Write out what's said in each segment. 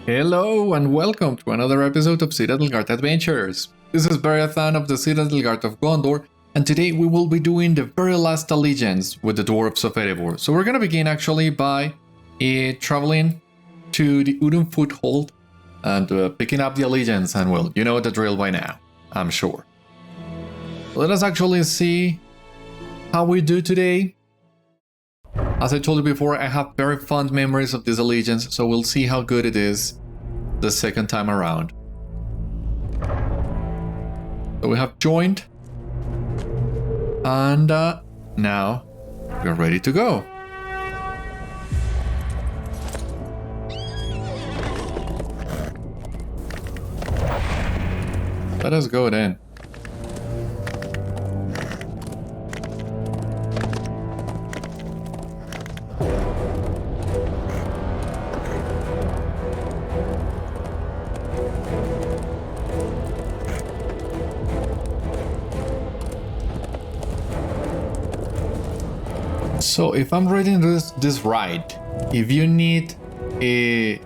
Hello and welcome to another episode of Citadel Guard Adventures. This is Beriathan of the Citadel Guard of Gondor, and today we will be doing the very last allegiance with the Dwarves of Erebor. So we're gonna begin actually by traveling to the Durin foothold and picking up the allegiance, and well, you know the drill by now, I'm sure. Let us actually see how we do today. As I told you before, I have very fond memories of this allegiance, so we'll see how good it is the second time around. So we have joined, and now we're ready to go. Let us go then. So if I'm reading this right, if you need a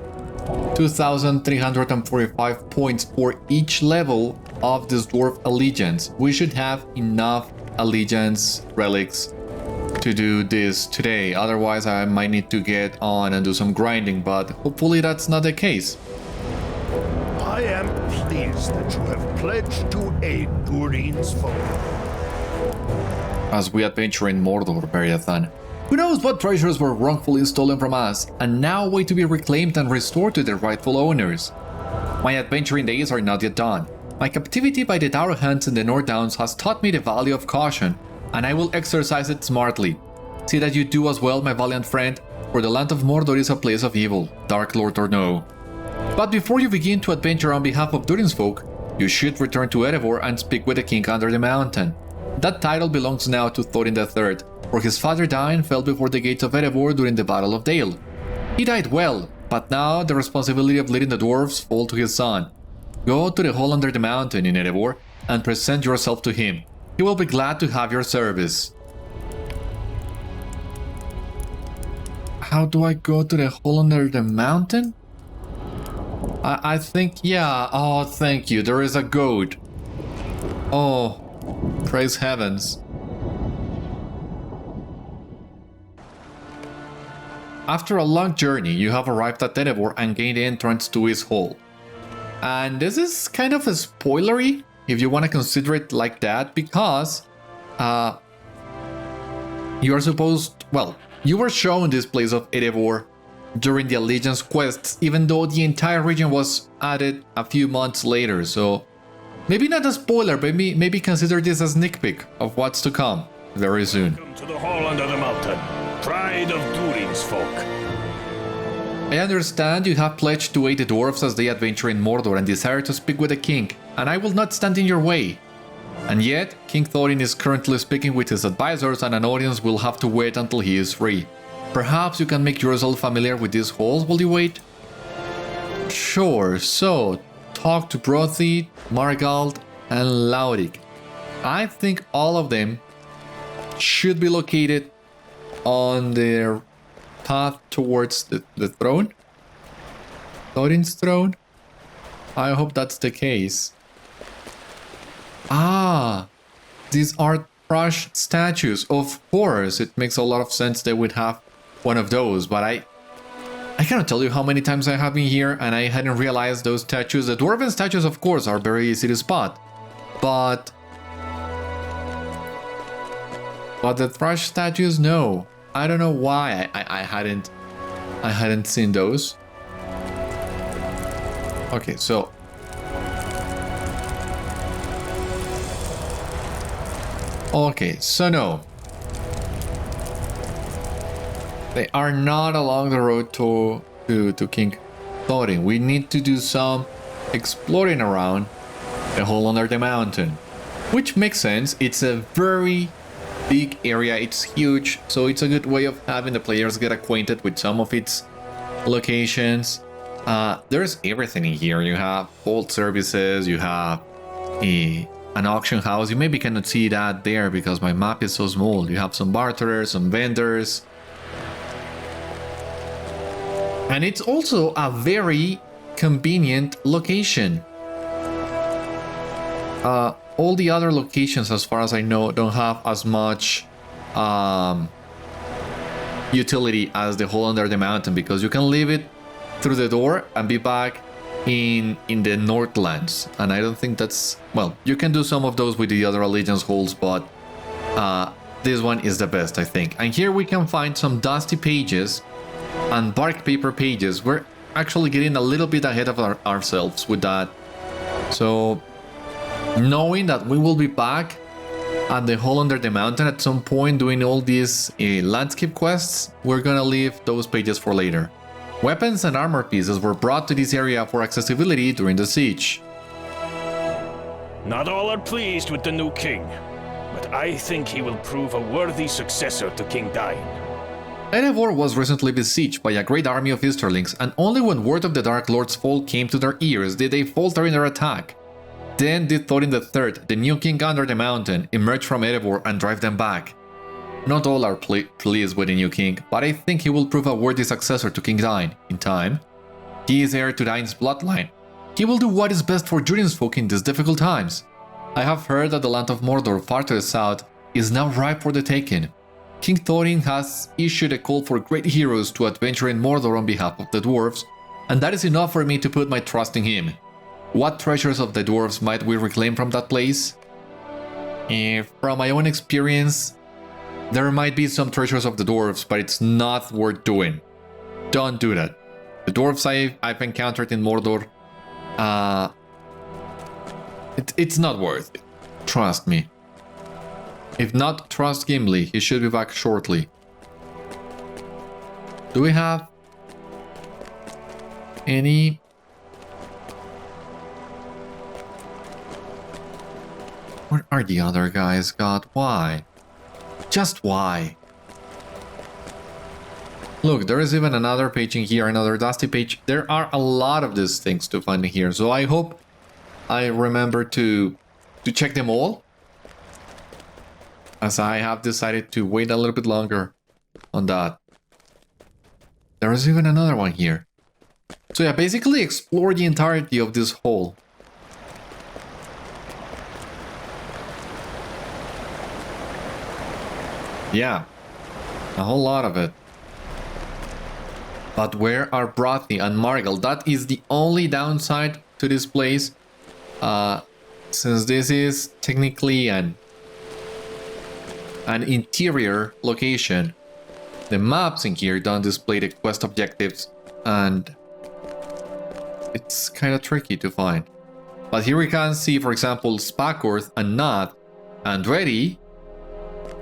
2,345 points for each level of this dwarf allegiance, we should have enough allegiance relics to do this today. Otherwise I might need to get on and do some grinding, but hopefully that's not the case. I am pleased that you have pledged to aid Durin's folk. As we adventure in Mordor, Beriathan, who knows what treasures were wrongfully stolen from us and now wait to be reclaimed and restored to their rightful owners. My adventuring days are not yet done. My captivity by the Darrow Hunts in the North Downs has taught me the value of caution, and I will exercise it smartly. See that you do as well, my valiant friend, for the land of Mordor is a place of evil, Dark Lord or no. But before you begin to adventure on behalf of Durin's folk, you should return to Erebor and speak with the king under the mountain. That title belongs now to Thorin III, for his father Durin fell before the gates of Erebor during the Battle of Dale. He died well, but now the responsibility of leading the dwarves falls to his son. Go to the hall under the mountain in Erebor and present yourself to him. He will be glad to have your service. How do I go to the hall under the mountain? I think, yeah. Oh, thank you. There is a goat. Oh, praise heavens. After a long journey, you have arrived at Erebor and gained entrance to his hall. And this is kind of a spoilery, if you want to consider it like that, because you are supposed, well, you were shown this place of Erebor during the Allegiance quests, even though the entire region was added a few months later, so maybe not a spoiler, but maybe consider this a sneak peek of what's to come very soon. Welcome to the hall under the mountain, pride of Durin's folk. I understand you have pledged to aid the dwarves as they adventure in Mordor and desire to speak with the king, and I will not stand in your way. And yet, King Thorin is currently speaking with his advisors and an audience will have to wait until he is free. Perhaps you can make yourself familiar with these halls while you wait? Sure, so talk to Brothy, Margald, and Laurik. I think all of them should be located on their path towards the throne. Thorin's throne? I hope that's the case. Ah, these are Thrush statues. Of course, it makes a lot of sense they would have one of those, but I cannot tell you how many times I have been here and I hadn't realized those statues. The dwarven statues, of course, are very easy to spot, but the Thrush statues, no. I don't know why I hadn't seen those. Okay, so no. They are not along the road to King Thorin. We need to do some exploring around the hole under the mountain, which makes sense. It's a very big area, it's huge, so it's a good way of having the players get acquainted with some of its locations. There's everything in here. You have vault services, you have an auction house. You maybe cannot see that there because my map is so small. You have some barterers, some vendors. And it's also a very convenient location. All the other locations, as far as I know, don't have as much utility as the hole under the mountain, because you can leave it through the door and be back in the Northlands. And I don't think that's... Well, you can do some of those with the other Allegiance holes, but this one is the best, I think. And here we can find some dusty pages and bark paper pages. We're actually getting a little bit ahead of ourselves with that. So, knowing that we will be back at the hole under the mountain at some point doing all these landscape quests, we're gonna leave those pages for later. Weapons and armor pieces were brought to this area for accessibility during the siege. Not all are pleased with the new king, but I think he will prove a worthy successor to King Dain. Erebor was recently besieged by a great army of Easterlings, and only when word of the Dark Lord's fall came to their ears did they falter in their attack. Then did Thorin III, the new king under the mountain, emerge from Erebor and drive them back. Not all are pleased with the new king, but I think he will prove a worthy successor to King Dain in time. He is heir to Dain's bloodline. He will do what is best for Durin's folk in these difficult times. I have heard that the land of Mordor far to the south is now ripe for the taking. King Thorin has issued a call for great heroes to adventure in Mordor on behalf of the dwarves, and that is enough for me to put my trust in him. What treasures of the dwarves might we reclaim from that place? From my own experience, there might be some treasures of the dwarves, but it's not worth doing. Don't do that. The dwarves I've encountered in Mordor, it's not worth it. Trust me. If not, trust Gimli. He should be back shortly. Do we have any... Where are the other guys? God, why? Just why? Look, there is even another page in here, another dusty page. There are a lot of these things to find in here, so I hope I remember to check them all, as I have decided to wait a little bit longer on that. There is even another one here. So yeah, basically explore the entirety of this hole. Yeah, a whole lot of it. But where are Brothy and Margel? That is the only downside to this place. Since this is technically an interior location, the maps in here don't display the quest objectives, and it's kind of tricky to find. But here we can see, for example, Spakorth and Nod and Reddy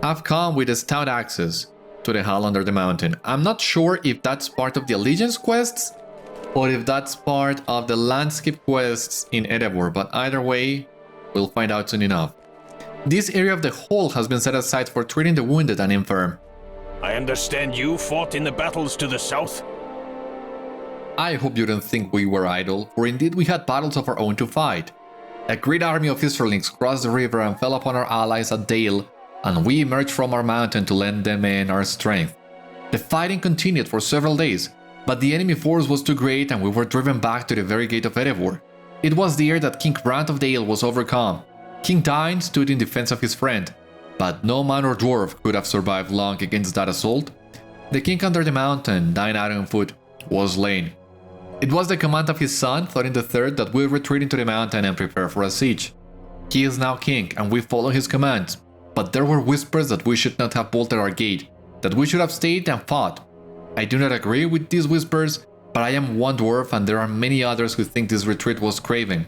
have come with a stout axes to the hall under the mountain. I'm not sure if that's part of the Allegiance quests or if that's part of the landscape quests in Erebor, but either way, we'll find out soon enough. This area of the hall has been set aside for treating the wounded and infirm. I understand you fought in the battles to the south? I hope you don't think we were idle, for indeed we had battles of our own to fight. A great army of Easterlings crossed the river and fell upon our allies at Dale, and we emerged from our mountain to lend them in our strength. The fighting continued for several days, but the enemy force was too great and we were driven back to the very gate of Erebor. It was there that King Brand of Dale was overcome. King Dain stood in defense of his friend, but no man or dwarf could have survived long against that assault. The king under the mountain, Dain Ironfoot, was slain. It was the command of his son, Thorin III, that we retreat into the mountain and prepare for a siege. He is now king and we follow his commands, but there were whispers that we should not have bolted our gate, that we should have stayed and fought. I do not agree with these whispers, but I am one dwarf and there are many others who think this retreat was craven.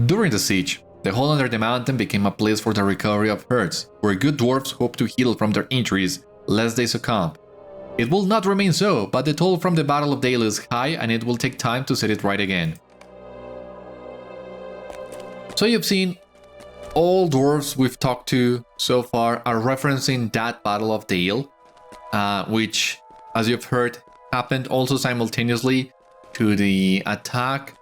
During the siege, the hall under the mountain became a place for the recovery of hurts, where good dwarves hope to heal from their injuries lest they succumb. It will not remain so, but the toll from the Battle of Dale is high and it will take time to set it right again. So you've seen all dwarves we've talked to so far are referencing that Battle of Dale, which, as you've heard, happened also simultaneously to the attack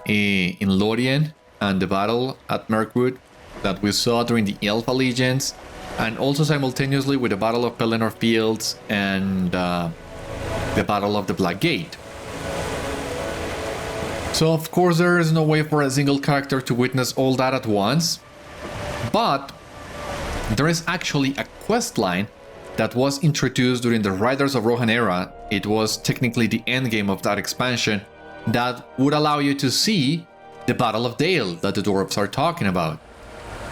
in Lorien and the battle at Mirkwood that we saw during the Elf Allegiance, and also simultaneously with the Battle of Pelennor Fields and the Battle of the Black Gate. So of course there is no way for a single character to witness all that at once, but there is actually a quest line that was introduced during the Riders of Rohan era. It was technically the endgame of that expansion that would allow you to see the Battle of Dale that the Dwarves are talking about.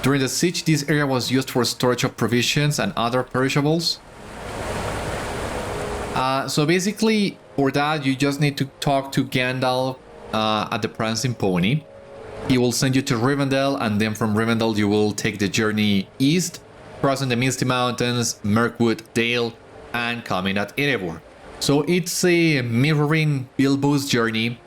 During the siege, this area was used for storage of provisions and other perishables. So basically, for that, you just need to talk to Gandalf at the Prancing Pony. He will send you to Rivendell, and then from Rivendell you will take the journey east, crossing the Misty Mountains, Mirkwood, Dale, and coming at Erebor. So it's a mirroring Bilbo's journey,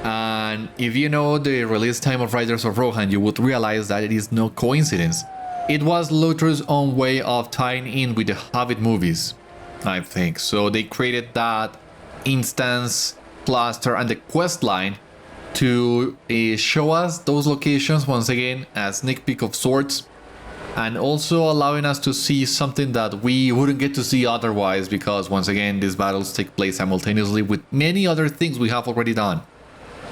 and if you know the release time of Riders of Rohan, you would realize that it is no coincidence. It was LOTRO's own way of tying in with the Hobbit movies, I think. So they created that instance, cluster, and the quest line to show us those locations once again, a sneak peek of sorts, and also allowing us to see something that we wouldn't get to see otherwise, because once again these battles take place simultaneously with many other things we have already done.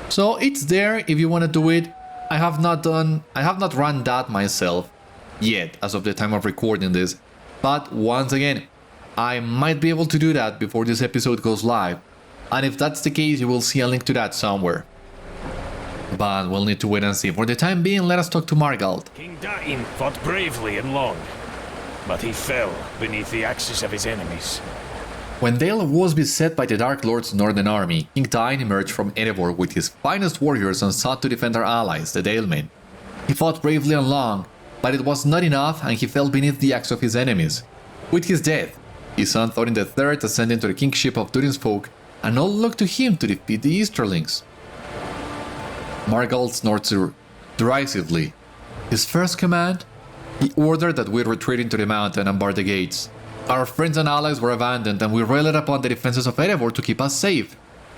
So it's there if you want to do it. I have not run that myself yet as of the time of recording this, but once again I might be able to do that before this episode goes live, and if that's the case you will see a link to that somewhere. But we'll need to wait and see. For the time being, let us talk to Margald. King Durin fought bravely and long, but he fell beneath the axes of his enemies. When Dale was beset by the Dark Lord's northern army, King Durin emerged from Erebor with his finest warriors and sought to defend our allies, the Dalemen. He fought bravely and long, but it was not enough, and he fell beneath the axe of his enemies. With his death, his son Thorin III ascended to the kingship of Durin's folk, and all looked to him to defeat the Easterlings. Margald snorted derisively. His first command? He ordered that we retreat into the mountain and bar the gates. Our friends and allies were abandoned, and we relied upon the defenses of Erebor to keep us safe.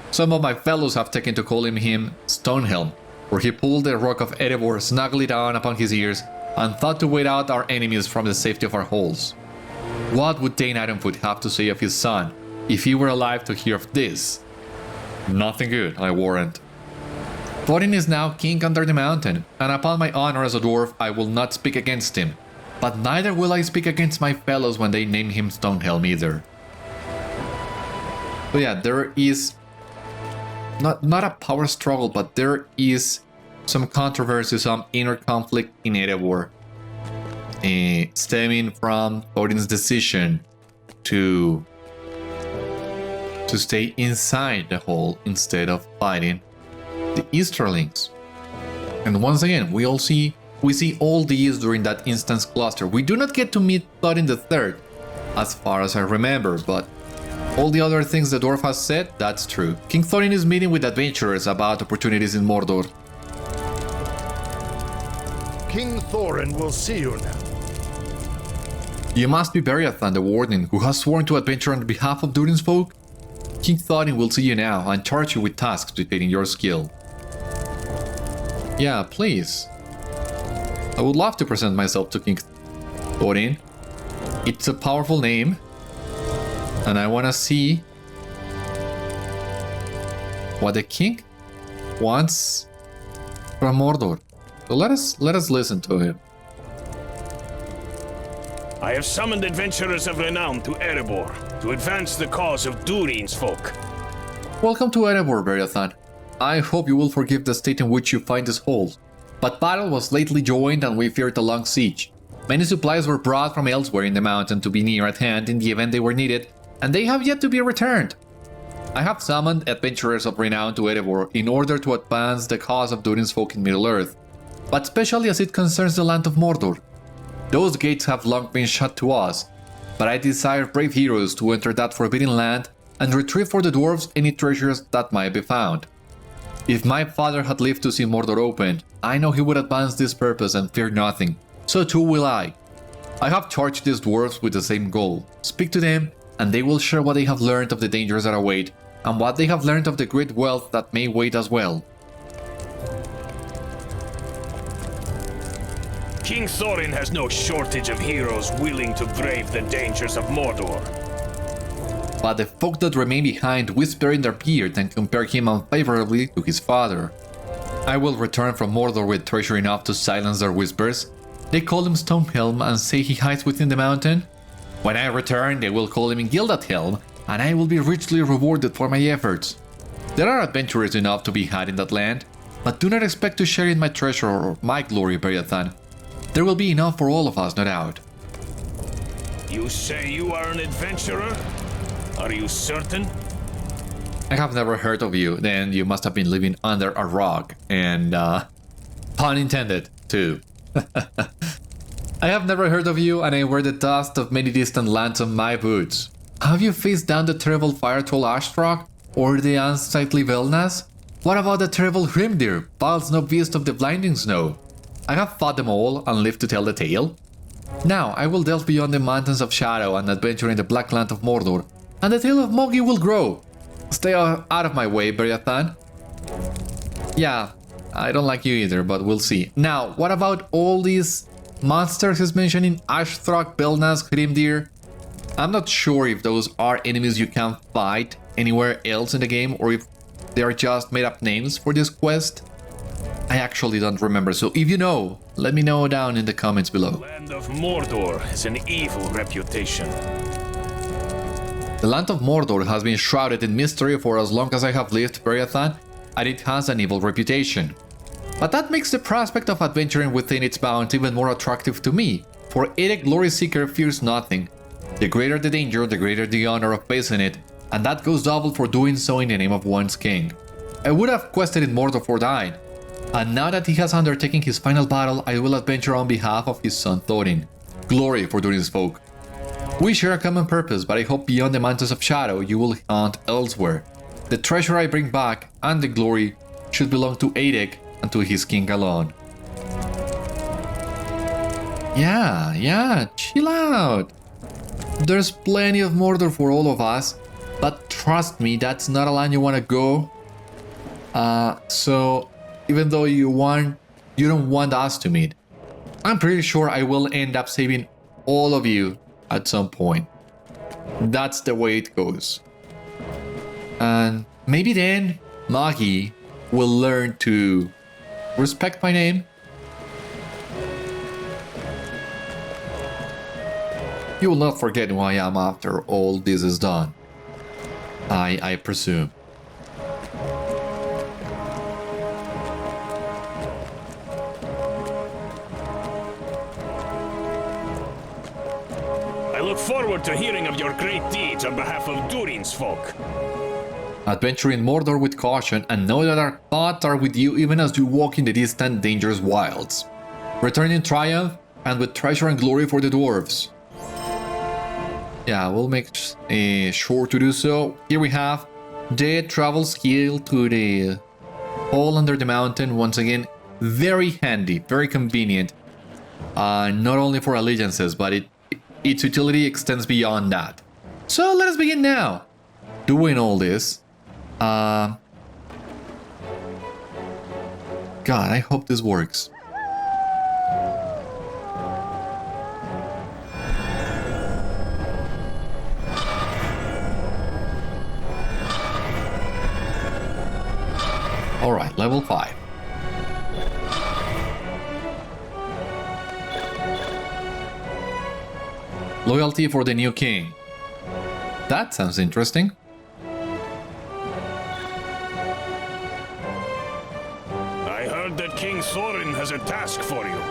Some of my fellows have taken to calling him Stonehelm, for he pulled the rock of Erebor snugly down upon his ears and thought to wait out our enemies from the safety of our halls. What would Dane Ironfoot have to say of his son if he were alive to hear of this? Nothing good, I warrant. Thorin is now king under the mountain, and upon my honor as a dwarf I will not speak against him. But neither will I speak against my fellows when they name him Stonehelm either. So yeah, there is not a power struggle, but there is some controversy, some inner conflict in Erebor, stemming from Thorin's decision to stay inside the hall instead of fighting the Easterlings. And once again, we see all these during that instance cluster. We do not get to meet Thorin III, as far as I remember, but all the other things the dwarf has said, that's true. King Thorin is meeting with adventurers about opportunities in Mordor. King Thorin will see you now. You must be Beriathan, the Warden, who has sworn to adventure on behalf of Durin's folk. King Thorin will see you now and charge you with tasks befitting your skill. Yeah, please. I would love to present myself to King Thorin. It's a powerful name, and I want to see what the king wants from Mordor. So let us listen to him. I have summoned adventurers of renown to Erebor to advance the cause of Durin's folk. Welcome to Erebor, Beriathan. I hope you will forgive the state in which you find this hole. But battle was lately joined and we feared a long siege. Many supplies were brought from elsewhere in the mountain to be near at hand in the event they were needed, and they have yet to be returned. I have summoned adventurers of renown to Erebor in order to advance the cause of Durin's folk in Middle-earth, but especially as it concerns the land of Mordor. Those gates have long been shut to us, but I desire brave heroes to enter that forbidden land and retrieve for the dwarves any treasures that might be found. If my father had lived to see Mordor opened, I know he would advance this purpose and fear nothing. So too will I. I have charged these dwarves with the same goal. Speak to them, and they will share what they have learned of the dangers that await, and what they have learned of the great wealth that may wait as well. King Thorin has no shortage of heroes willing to brave the dangers of Mordor. But the folk that remain behind whisper in their beard and compare him unfavorably to his father. I will return from Mordor with treasure enough to silence their whispers. They call him Stonehelm and say he hides within the mountain. When I return, they will call him Gilded Helm, and I will be richly rewarded for my efforts. There are adventurers enough to be had in that land, but do not expect to share in my treasure or my glory, Beriathan. There will be enough for all of us, no doubt. You say you are an adventurer? Are you certain? I have never heard of you, then you must have been living under a rock, and pun intended, too. I have never heard of you, and I wear the dust of many distant lands on my boots. Have you faced down the terrible fire troll Ashtrock, or the unsightly Velnas? What about the terrible Hrimdir, vile snow beast of the blinding snow? I have fought them all, and lived to tell the tale. Now I will delve beyond the mountains of shadow and adventure in the black land of Mordor, and the tale of Mogi will grow. Stay out of my way, Beriathan. Yeah, I don't like you either, but we'll see. Now, what about all these monsters he's mentioning? Ashtrock, Velnas, Hrimdir? I'm not sure if those are enemies you can fight anywhere else in the game, or if they are just made up names for this quest. I actually don't remember, so if you know, let me know down in the comments below. The land of Mordor has an evil reputation. The land of Mordor has been shrouded in mystery for as long as I have lived, Beriathan, and it has an evil reputation. But that makes the prospect of adventuring within its bounds even more attractive to me, for a glory seeker fears nothing. The greater the danger, the greater the honor of facing it, and that goes double for doing so in the name of one's king. I would have quested in Mordor for dying, and now that he has undertaken his final battle, I will adventure on behalf of his son Thorin. Glory for Durin's folk. We share a common purpose, but I hope beyond the mountains of shadow you will hunt elsewhere. The treasure I bring back, and the glory, should belong to Eirek and to his king alone. Yeah, chill out. There's plenty of Mordor for all of us, but trust me, that's not a land you want to go. So even though you don't want us to meet, I'm pretty sure I will end up saving all of you at some point. That's the way it goes. And maybe then Magi will learn to respect my name. You will not forget who I am after all this is done. I presume. I look forward to hearing of your great deeds on behalf of Durin's folk. Adventure in Mordor with caution, and know that our thoughts are with you even as you walk in the distant, dangerous wilds. Return in triumph, and with treasure and glory for the dwarves. Yeah, we'll make sure to do so. Here we have the travel skill to the hole under the mountain. Once again, very handy, very convenient. Not only for allegiances, but its utility extends beyond that. So let us begin now. Doing all this. God, I hope this works. Alright, level 5. Loyalty for the new king. That sounds interesting. I heard that King Thorin has a task for you.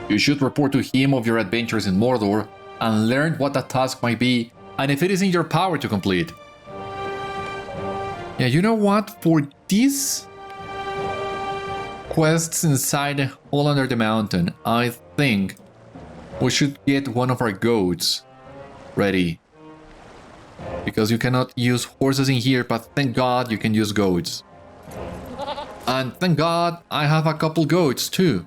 You should report to him of your adventures in Mordor and learn what that task might be and if it is in your power to complete. Yeah, you know what? For these quests inside the hole under the mountain, I think we should get one of our goats ready. Because you cannot use horses in here, but thank God you can use goats. And thank God I have a couple goats too.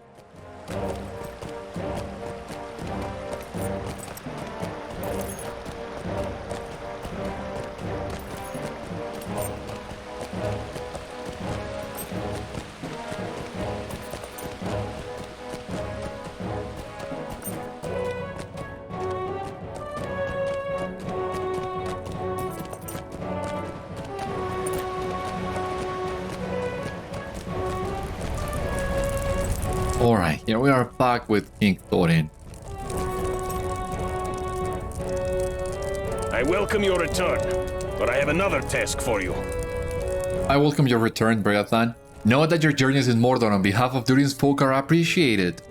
Alright, here we are back with King Thorin. I welcome your return, but I have another task for you. I welcome your return, Beriathan. Know that your journeys in Mordor on behalf of Durin's folk are appreciated.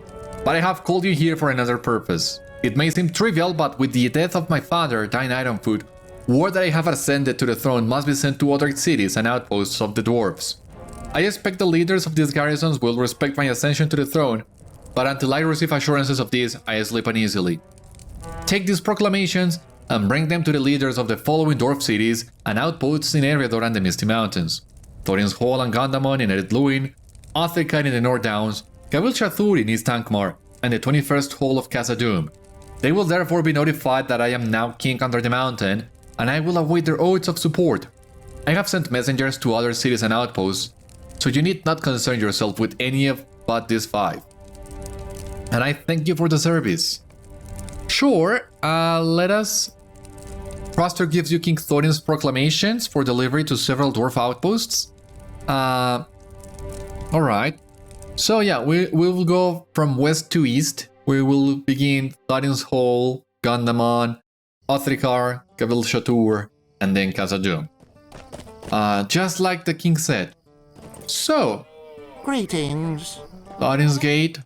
But I have called you here for another purpose. It may seem trivial, but with the death of my father, Dine Ironfoot, word that I have ascended to the throne must be sent to other cities and outposts of the Dwarfs. I expect the leaders of these garrisons will respect my ascension to the throne, but until I receive assurances of this, I sleep uneasily. Take these proclamations and bring them to the leaders of the following dwarf cities and outposts in Erebor and the Misty Mountains: Thorin's Hall and Gondamon in Eredluin, Othrican in the North Downs, Gabil Shathur in East Ankmar, and the 21st Hall of Khazad-dûm. They will therefore be notified that I am now king under the mountain, and I will await their oaths of support. I have sent messengers to other cities and outposts, so you need not concern yourself with any of but these 5. And I thank you for the service. Sure, let us... Roster gives you King Thorin's proclamations for delivery to several dwarf outposts. Alright. So yeah, we will go from west to east. We will begin Thorin's Hall, Gondamon, Othricar, Gabil Shathur, and then Khazad-dûm. Just like the king said. So, Greetings. Thorin's Gate.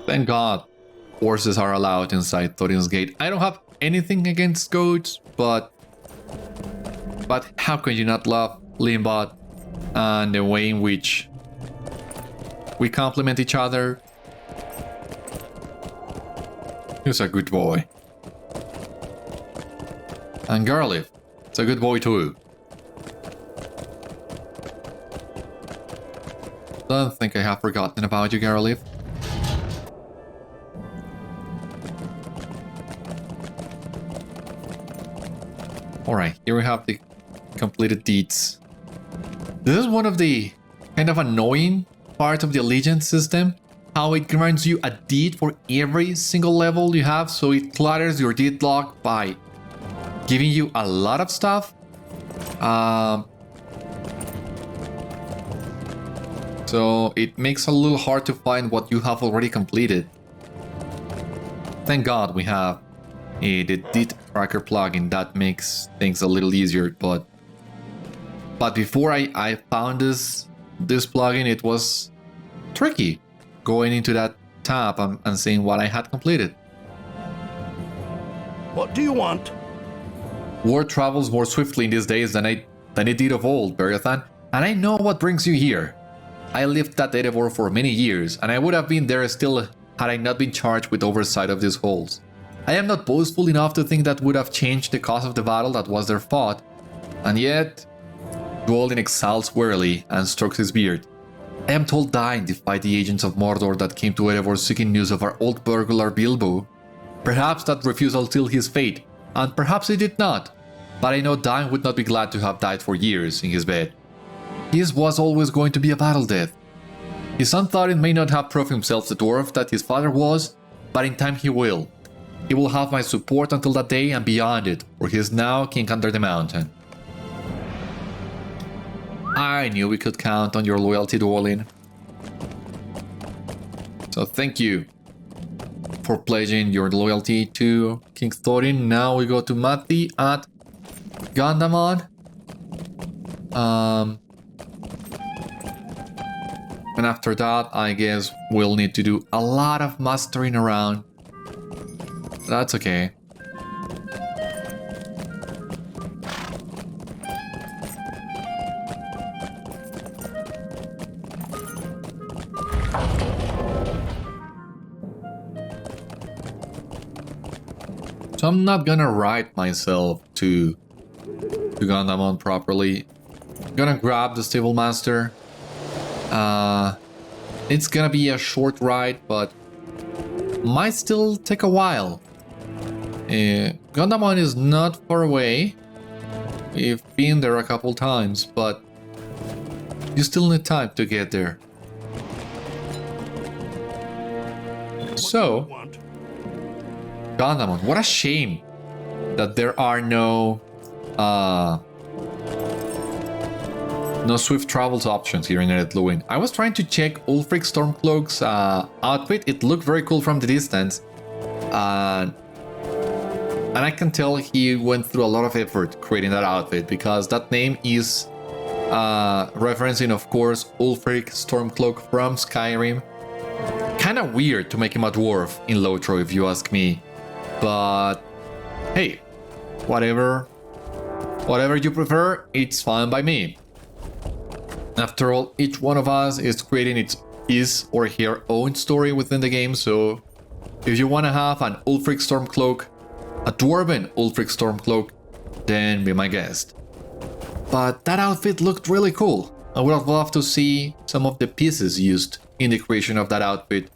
Thank God, horses are allowed inside Thorin's Gate. I don't have anything against goats, but how can you not love Limbot and the way in which we complement each other? He's a good boy. And Garliv, it's a good boy too. Don't think I have forgotten about you, Garliv. Alright, here we have the completed deeds. This is one of the kind of annoying parts of the allegiance system. How it grants you a deed for every single level you have, so it clutters your deed log by giving you a lot of stuff. So it makes it a little hard to find what you have already completed. Thank God we have the deed tracker plugin that makes things a little easier, but before I found this plugin, it was tricky going into that tab and seeing what I had completed. What do you want? Word travels more swiftly in these days than it did of old, Beriathan, and I know what brings you here. I lived at Erebor for many years, and I would have been there still had I not been charged with oversight of these halls. I am not boastful enough to think that would have changed the cause of the battle that was there fought, and yet... Dwalin exhales wearily and strokes his beard. I am told Dain defied the agents of Mordor that came to Erebor seeking news of our old burglar Bilbo. Perhaps that refusal sealed his fate, and perhaps it did not, but I know Dain would not be glad to have died for years in his bed. His was always going to be a battle death. His son Thorin may not have proved himself the dwarf that his father was, but in time he will. He will have my support until that day and beyond it, for he is now king under the mountain. I knew we could count on your loyalty, Dwalin. So thank you for pledging your loyalty to King Thorin. Now we go to Matti at Gondamon. And after that, I guess we'll need to do a lot of mustering around. That's okay. So I'm not gonna write myself to Gondamon properly. I'm gonna grab the Stable Master. It's gonna be a short ride, but might still take a while. Gondamon is not far away. We've been there a couple times, but you still need time to get there. So, Gondor, what a shame that there are no swift travels options here in Eretluin. I was trying to check Ulfric Stormcloak's outfit. It looked very cool from the distance. And I can tell he went through a lot of effort creating that outfit, because that name is referencing, of course, Ulfric Stormcloak from Skyrim. Kinda weird to make him a dwarf in LOTRO, if you ask me. But hey, whatever you prefer, it's fine by me. After all, each one of us is creating his or her own story within the game, so if you want to have an Ulfric Stormcloak, a dwarven Ulfric Stormcloak, then be my guest. But that outfit looked really cool. I would have loved to see some of the pieces used in the creation of that outfit.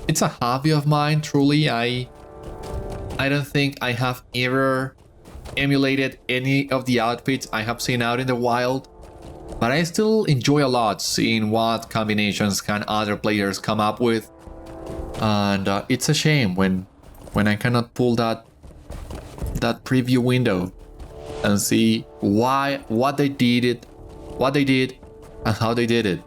It's a hobby of mine, truly. I don't think I have ever emulated any of the outfits I have seen out in the wild, but I still enjoy a lot seeing what combinations can other players come up with. And it's a shame when I cannot pull that preview window and see what they did and how they did it.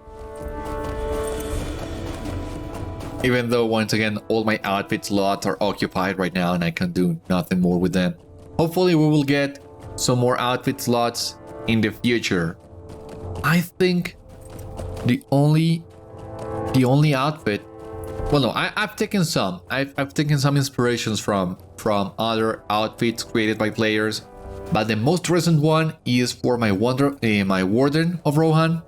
Even though, once again, all my outfit slots are occupied right now and I can do nothing more with them. Hopefully we will get some more outfit slots in the future. I think the only outfit... Well, no, I've taken some. I've taken some inspirations from other outfits created by players. But the most recent one is for my Warden of Rohan.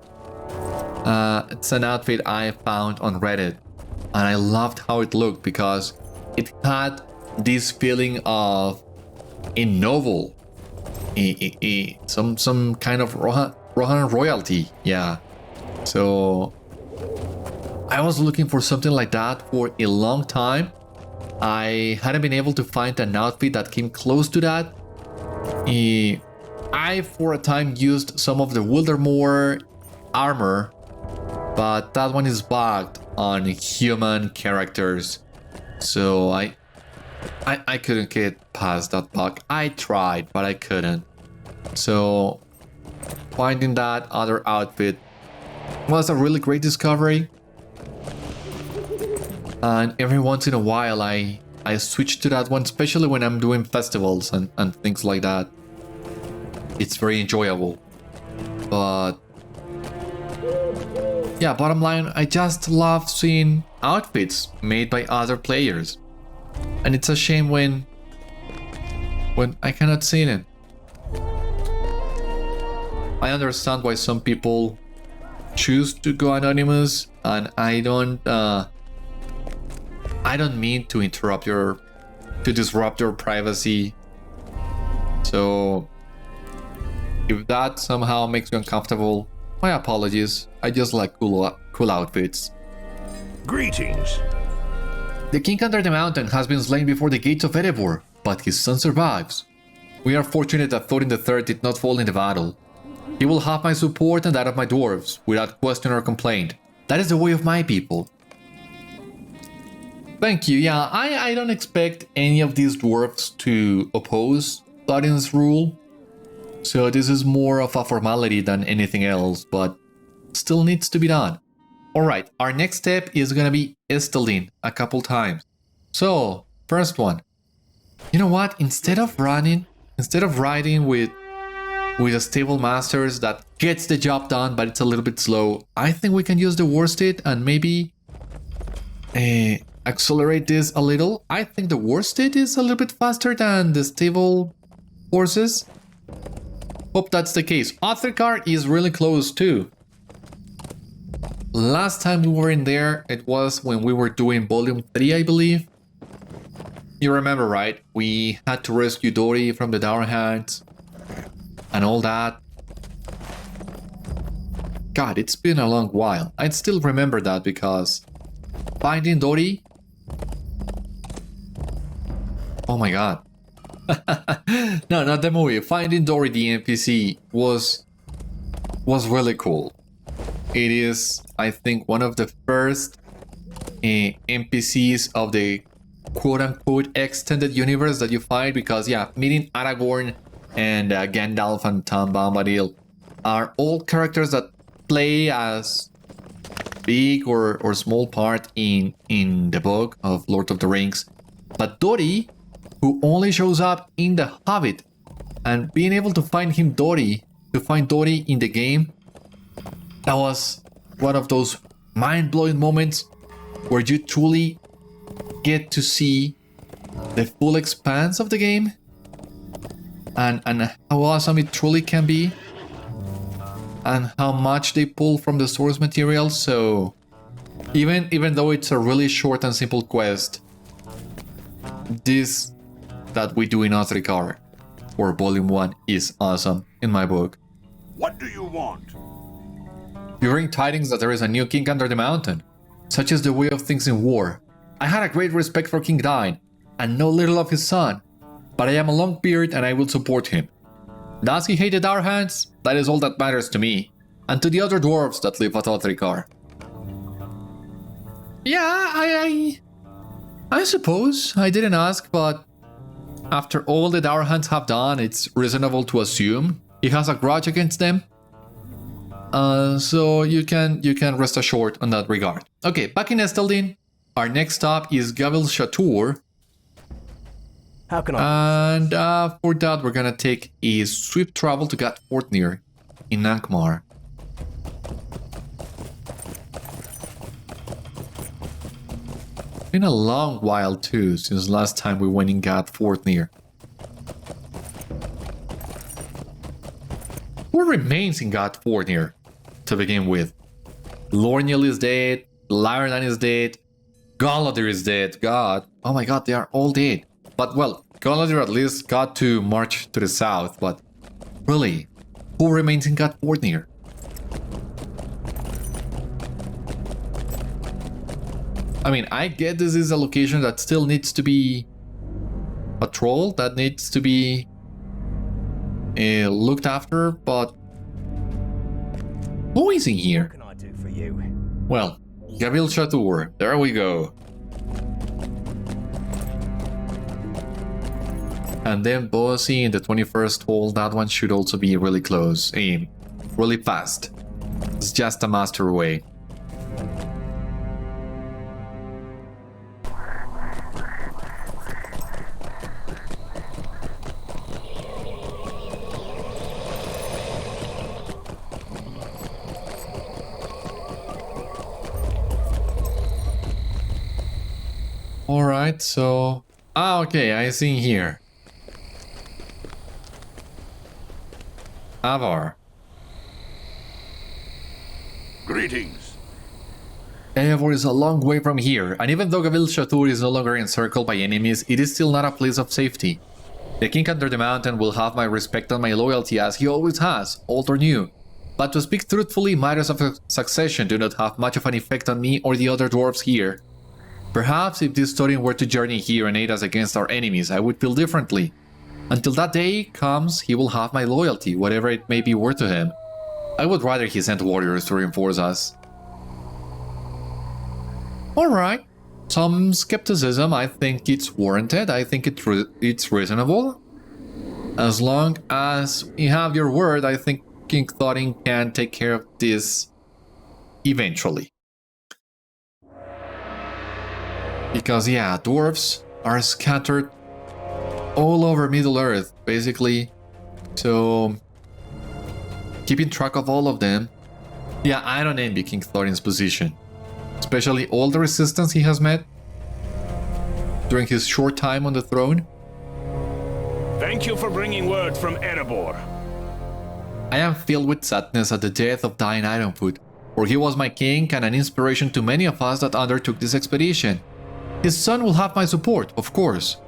It's an outfit I found on Reddit. And I loved how it looked because it had this feeling of a noble, some kind of Rohan royalty, yeah. So I was looking for something like that for a long time. I hadn't been able to find an outfit that came close to that. I for a time used some of the Wildermore armor, but that one is bugged on human characters, so I couldn't get past that bug. I tried, but I couldn't. So finding that other outfit was a really great discovery. And every once in a while I switch to that one, especially when I'm doing festivals and things like that. It's very enjoyable. But yeah, bottom line, I just love seeing outfits made by other players. And it's a shame when I cannot see it. I understand why some people choose to go anonymous, and I don't mean to disrupt your privacy. So if that somehow makes you uncomfortable, my apologies. I just like cool outfits. Greetings. The king under the mountain has been slain before the gates of Erebor, but his son survives. We are fortunate that Thorin III did not fall in the battle. He will have my support and that of my dwarves, without question or complaint. That is the way of my people. Thank you. Yeah, I don't expect any of these dwarfs to oppose Thorin's rule. So this is more of a formality than anything else, but still needs to be done. Alright, our next step is gonna be Easterling a couple times. So, first one. You know what? Instead of riding with a stable masters that gets the job done, but it's a little bit slow, I think we can use the worsted and maybe accelerate this a little. I think the worsted is a little bit faster than the stable horses. Hope that's the case. Othricar is really close too. Last time we were in there, it was when we were doing volume 3, I believe. You remember, right? We had to rescue Dori from the Dour Hands and all that. God, it's been a long while. I still remember that because finding Dori... Oh my god. No, not the movie. Finding Dory the NPC was really cool. It is, I think, one of the first NPCs of the quote-unquote extended universe that you find, because yeah, meeting Aragorn and Gandalf and Tom Bombadil are all characters that play as big or small part in the book of Lord of the Rings. But Dori, who only shows up in The Hobbit, and being able to find Dori in the game, that was one of those mind-blowing moments where you truly get to see the full expanse of the game and how awesome it truly can be and how much they pull from the source material. So even though it's a really short and simple quest, this that we do in Othricar for Volume 1 is awesome in my book. What do you want? Hearing tidings that there is a new king under the mountain. Such is the way of things in war. I had a great respect for King Dain, and know little of his son, but I am a Longbeard and I will support him. Does he hate the Darhands? That is all that matters to me, and to the other dwarves that live at Othricar. Yeah, I suppose. I didn't ask, but after all the Darhands have done, it's reasonable to assume he has a grudge against them. So you can rest assured on that regard. Okay, back in Esteldin, our next stop is Gabil Shatur. How can I? And for that, we're gonna take a swift travel to Gat Fortnir in Angmar. Been a long while too since last time we went in Gat Fortnir. Who remains in Gat Fortnir to begin with? Lorniel is dead, Lyredan is dead, Galadriel is dead. God, oh my god, they are all dead. But well, Galadriel at least got to march to the south, but really, who remains in Gat Fortnir? I mean, I get this is a location that still needs to be patrolled, that needs to be looked after, but who is in here? What can I do for you? Well, Gabil Shatur, there we go. And then Bósi in the 21st hole, that one should also be really close, really fast. It's just a master away. Alright, so... okay, I see here. Avar. Greetings. Erebor is a long way from here, and even though Gabil Shatur is no longer encircled by enemies, it is still not a place of safety. The king under the mountain will have my respect and my loyalty as he always has, old or new. But to speak truthfully, matters of succession do not have much of an effect on me or the other dwarves here. Perhaps if this Thorin were to journey here and aid us against our enemies, I would feel differently. Until that day comes, he will have my loyalty, whatever it may be worth to him. I would rather he sent warriors to reinforce us. Alright, some skepticism, I think it's warranted, I think it's reasonable. As long as you have your word, I think King Thorin can take care of this eventually. Because yeah, dwarves are scattered all over Middle-earth, basically. So, keeping track of all of them. Yeah, I don't envy King Thorin's position. Especially all the resistance he has met during his short time on the throne. Thank you for bringing word from Erebor. I am filled with sadness at the death of Dain Ironfoot, for he was my king and an inspiration to many of us that undertook this expedition. His son will have my support, of course.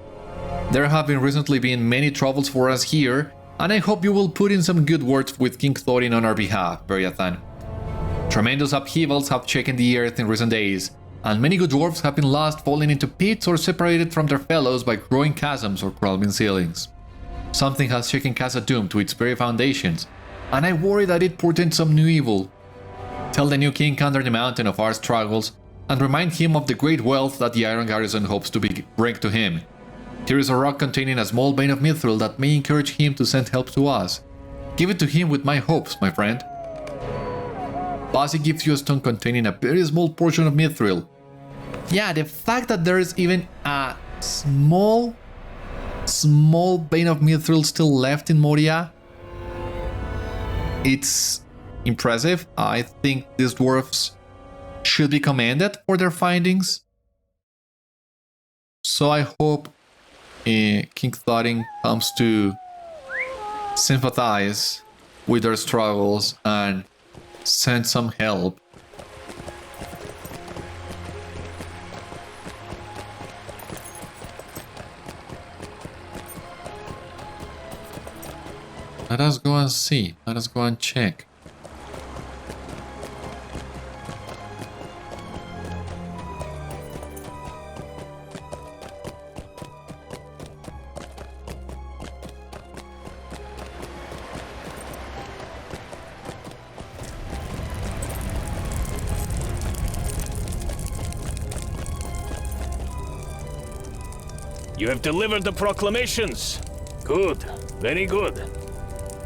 There have recently been many troubles for us here, and I hope you will put in some good words with King Thorin on our behalf, Beriathan. Tremendous upheavals have shaken the earth in recent days, and many good dwarves have been lost, falling into pits or separated from their fellows by growing chasms or crumbling ceilings. Something has shaken Khazad-dûm to its very foundations, and I worry that it portends some new evil. Tell the new king under the mountain of our struggles, and remind him of the great wealth that the Iron Garrison hopes to bring to him. Here is a rock containing a small vein of mithril that may encourage him to send help to us. Give it to him with my hopes, my friend. Bósi gives you a stone containing a very small portion of mithril. Yeah, the fact that there is even a small vein of mithril still left in Moria, it's impressive. I think these dwarfs should be commended for their findings. So I hope King Thorin comes to sympathize with their struggles and send some help. Let us go and see. Let us go and check. You have delivered the proclamations. Good, very good.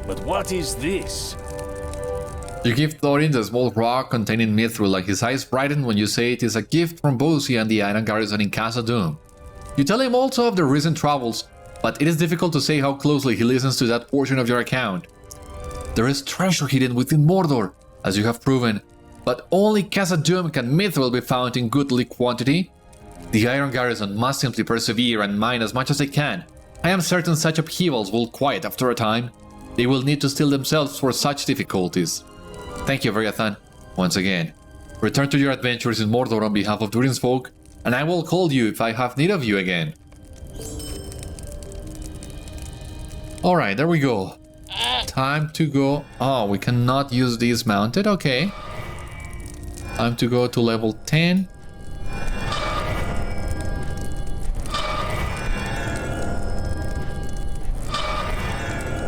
But what is this? You give Thorin the small rock containing mithril, and his eyes brighten when you say it is a gift from Bósi and the Iron Garrison in Khazad-dûm. You tell him also of the recent travels, but it is difficult to say how closely he listens to that portion of your account. There is treasure hidden within Mordor, as you have proven, but only Khazad-dûm can mithril be found in goodly quantity. The Iron Garrison must simply persevere and mine as much as they can. I am certain such upheavals will quiet after a time. They will need to steel themselves for such difficulties. Thank you, Beriathan, once again. Return to your adventures in Mordor on behalf of Durin's folk, and I will call you if I have need of you again. Alright, there we go. Time to go... Oh, we cannot use these mounted, okay. Time to go to level 10.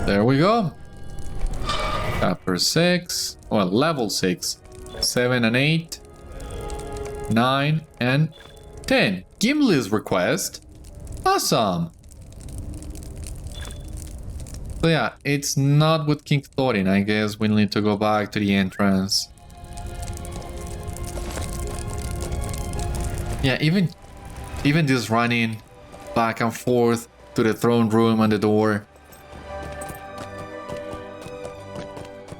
There we go. Chapter 6. Well, level 6. 7 and 8. 9 and 10. Gimli's request. Awesome. So yeah, it's not with King Thorin. I guess we need to go back to the entrance. Yeah, even this running back and forth to the throne room and the door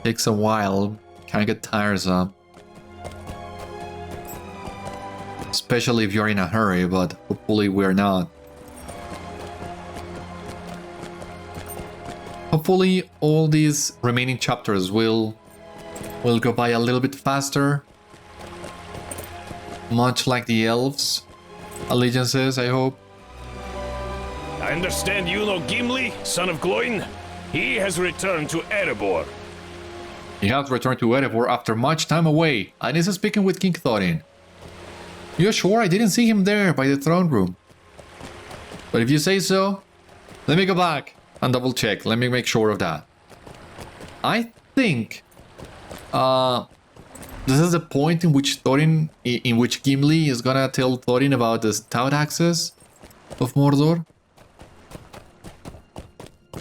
takes a while, can get tiresome. Especially if you're in a hurry, but hopefully we're not. Hopefully all these remaining chapters will go by a little bit faster. Much like the elves' allegiances, I hope. I understand you know Gimli, son of Gloin. He has returned to Erebor. He has returned to Erebor after much time away, and is speaking with King Thorin. You're sure? I didn't see him there by the throne room. But if you say so, let me go back and double check. Let me make sure of that. I think this is the point in which Gimli is gonna tell Thorin about the stout axes of Mordor.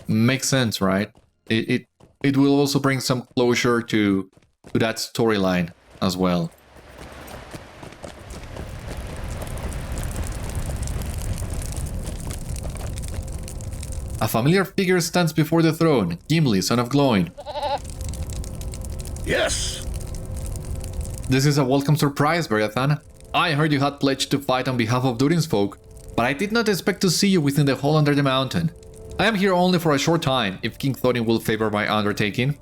Makes sense, right? It will also bring some closure to that storyline as well. A familiar figure stands before the throne, Gimli, son of Gloin. Yes. This is a welcome surprise, Beriathan. I heard you had pledged to fight on behalf of Durin's folk, but I did not expect to see you within the hall under the mountain. I am here only for a short time, if King Thorin will favor my undertaking.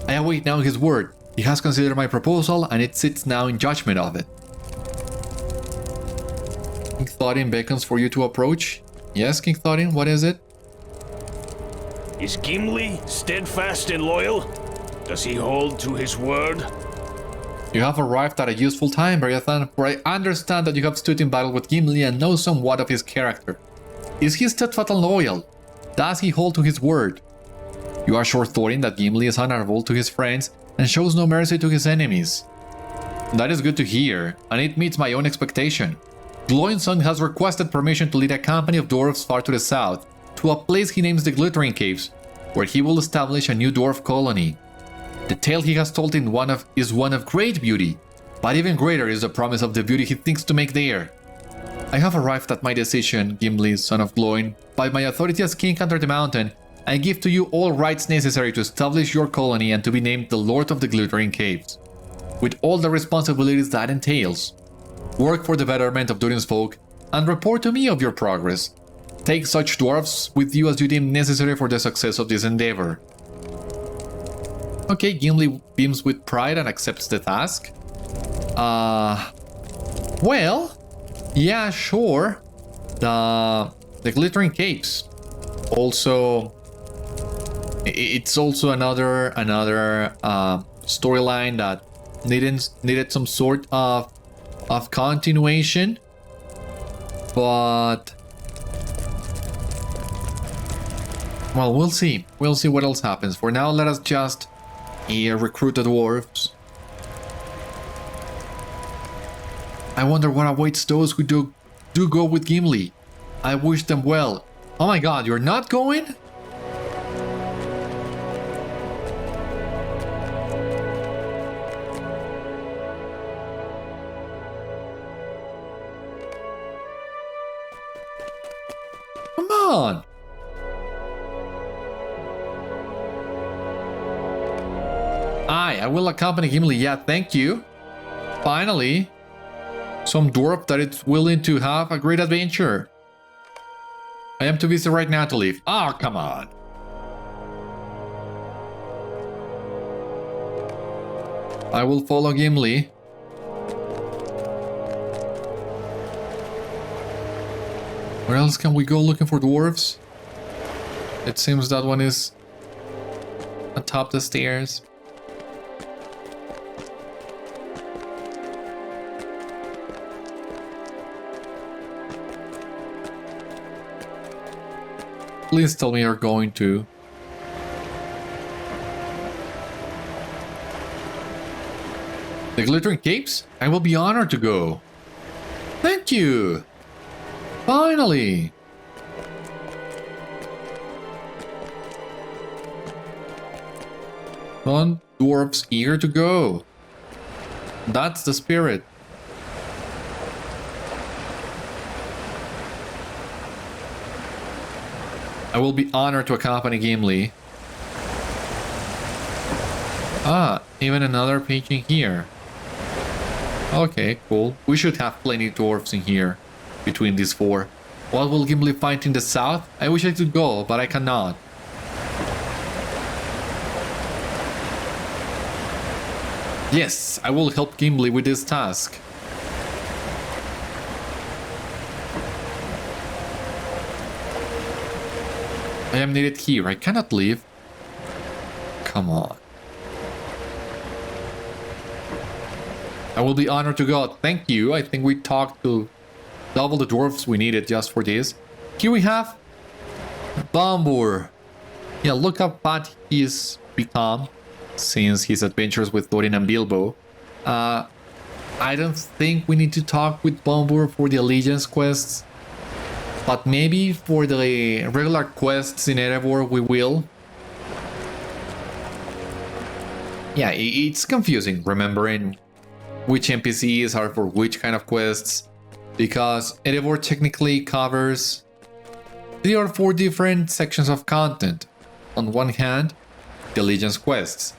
I await now his word. He has considered my proposal, and it sits now in judgment of it. King Thorin beckons for you to approach. Yes, King Thorin, what is it? Is Gimli steadfast and loyal? Does he hold to his word? You have arrived at a useful time, Beriathan, for I understand that you have stood in battle with Gimli and know somewhat of his character. Is he steadfast and loyal? Does he hold to his word? You assure Thorin that Gimli is honorable to his friends and shows no mercy to his enemies. That is good to hear, and it meets my own expectation. Glóin's son has requested permission to lead a company of dwarves far to the south, to a place he names the Glittering Caves, where he will establish a new dwarf colony. The tale he has told is one of great beauty, but even greater is the promise of the beauty he thinks to make there. I have arrived at my decision, Gimli, son of Glóin. By my authority as king under the mountain, I give to you all rights necessary to establish your colony and to be named the Lord of the Glittering Caves, with all the responsibilities that entails. Work for the betterment of Durin's folk, and report to me of your progress. Take such dwarfs with you as you deem necessary for the success of this endeavor. Okay, Gimli beams with pride and accepts the task. Well, yeah, sure. The Glittering Caves. Also, it's also another storyline that needed some sort of continuation, but well, we'll see what else happens. For now, let us just recruit the dwarves. I wonder what awaits those who do go with Gimli. I wish them well. Oh my god, you're not going? Come on! I will accompany Gimli, yeah, thank you. Finally, some dwarf that is willing to have a great adventure. I am too busy right now to leave. Oh, come on. I will follow Gimli. Where else can we go looking for dwarves? It seems that one is atop the stairs. Please tell me you're going to. The Glittering Caves? I will be honored to go. Thank you! Finally! Non-dwarfs eager to go. That's the spirit. I will be honored to accompany Gimli. Ah, even another page in here. Okay, cool. We should have plenty of dwarves in here, between these four. What will Gimli find in the south? I wish I could go, but I cannot. Yes, I will help Gimli with this task. I am needed here. I cannot leave. Come on. I will be honored to go. Thank you. I think we talked to double the dwarves we needed just for this. Here we have Bombur. Yeah, look how fat he's become since his adventures with Thorin and Bilbo. I don't think we need to talk with Bombur for the allegiance quests. But maybe for the regular quests in Erebor we will. Yeah, it's confusing remembering which NPCs are for which kind of quests, because Erebor technically covers 3 or 4 different sections of content. On one hand, the Allegiance quests.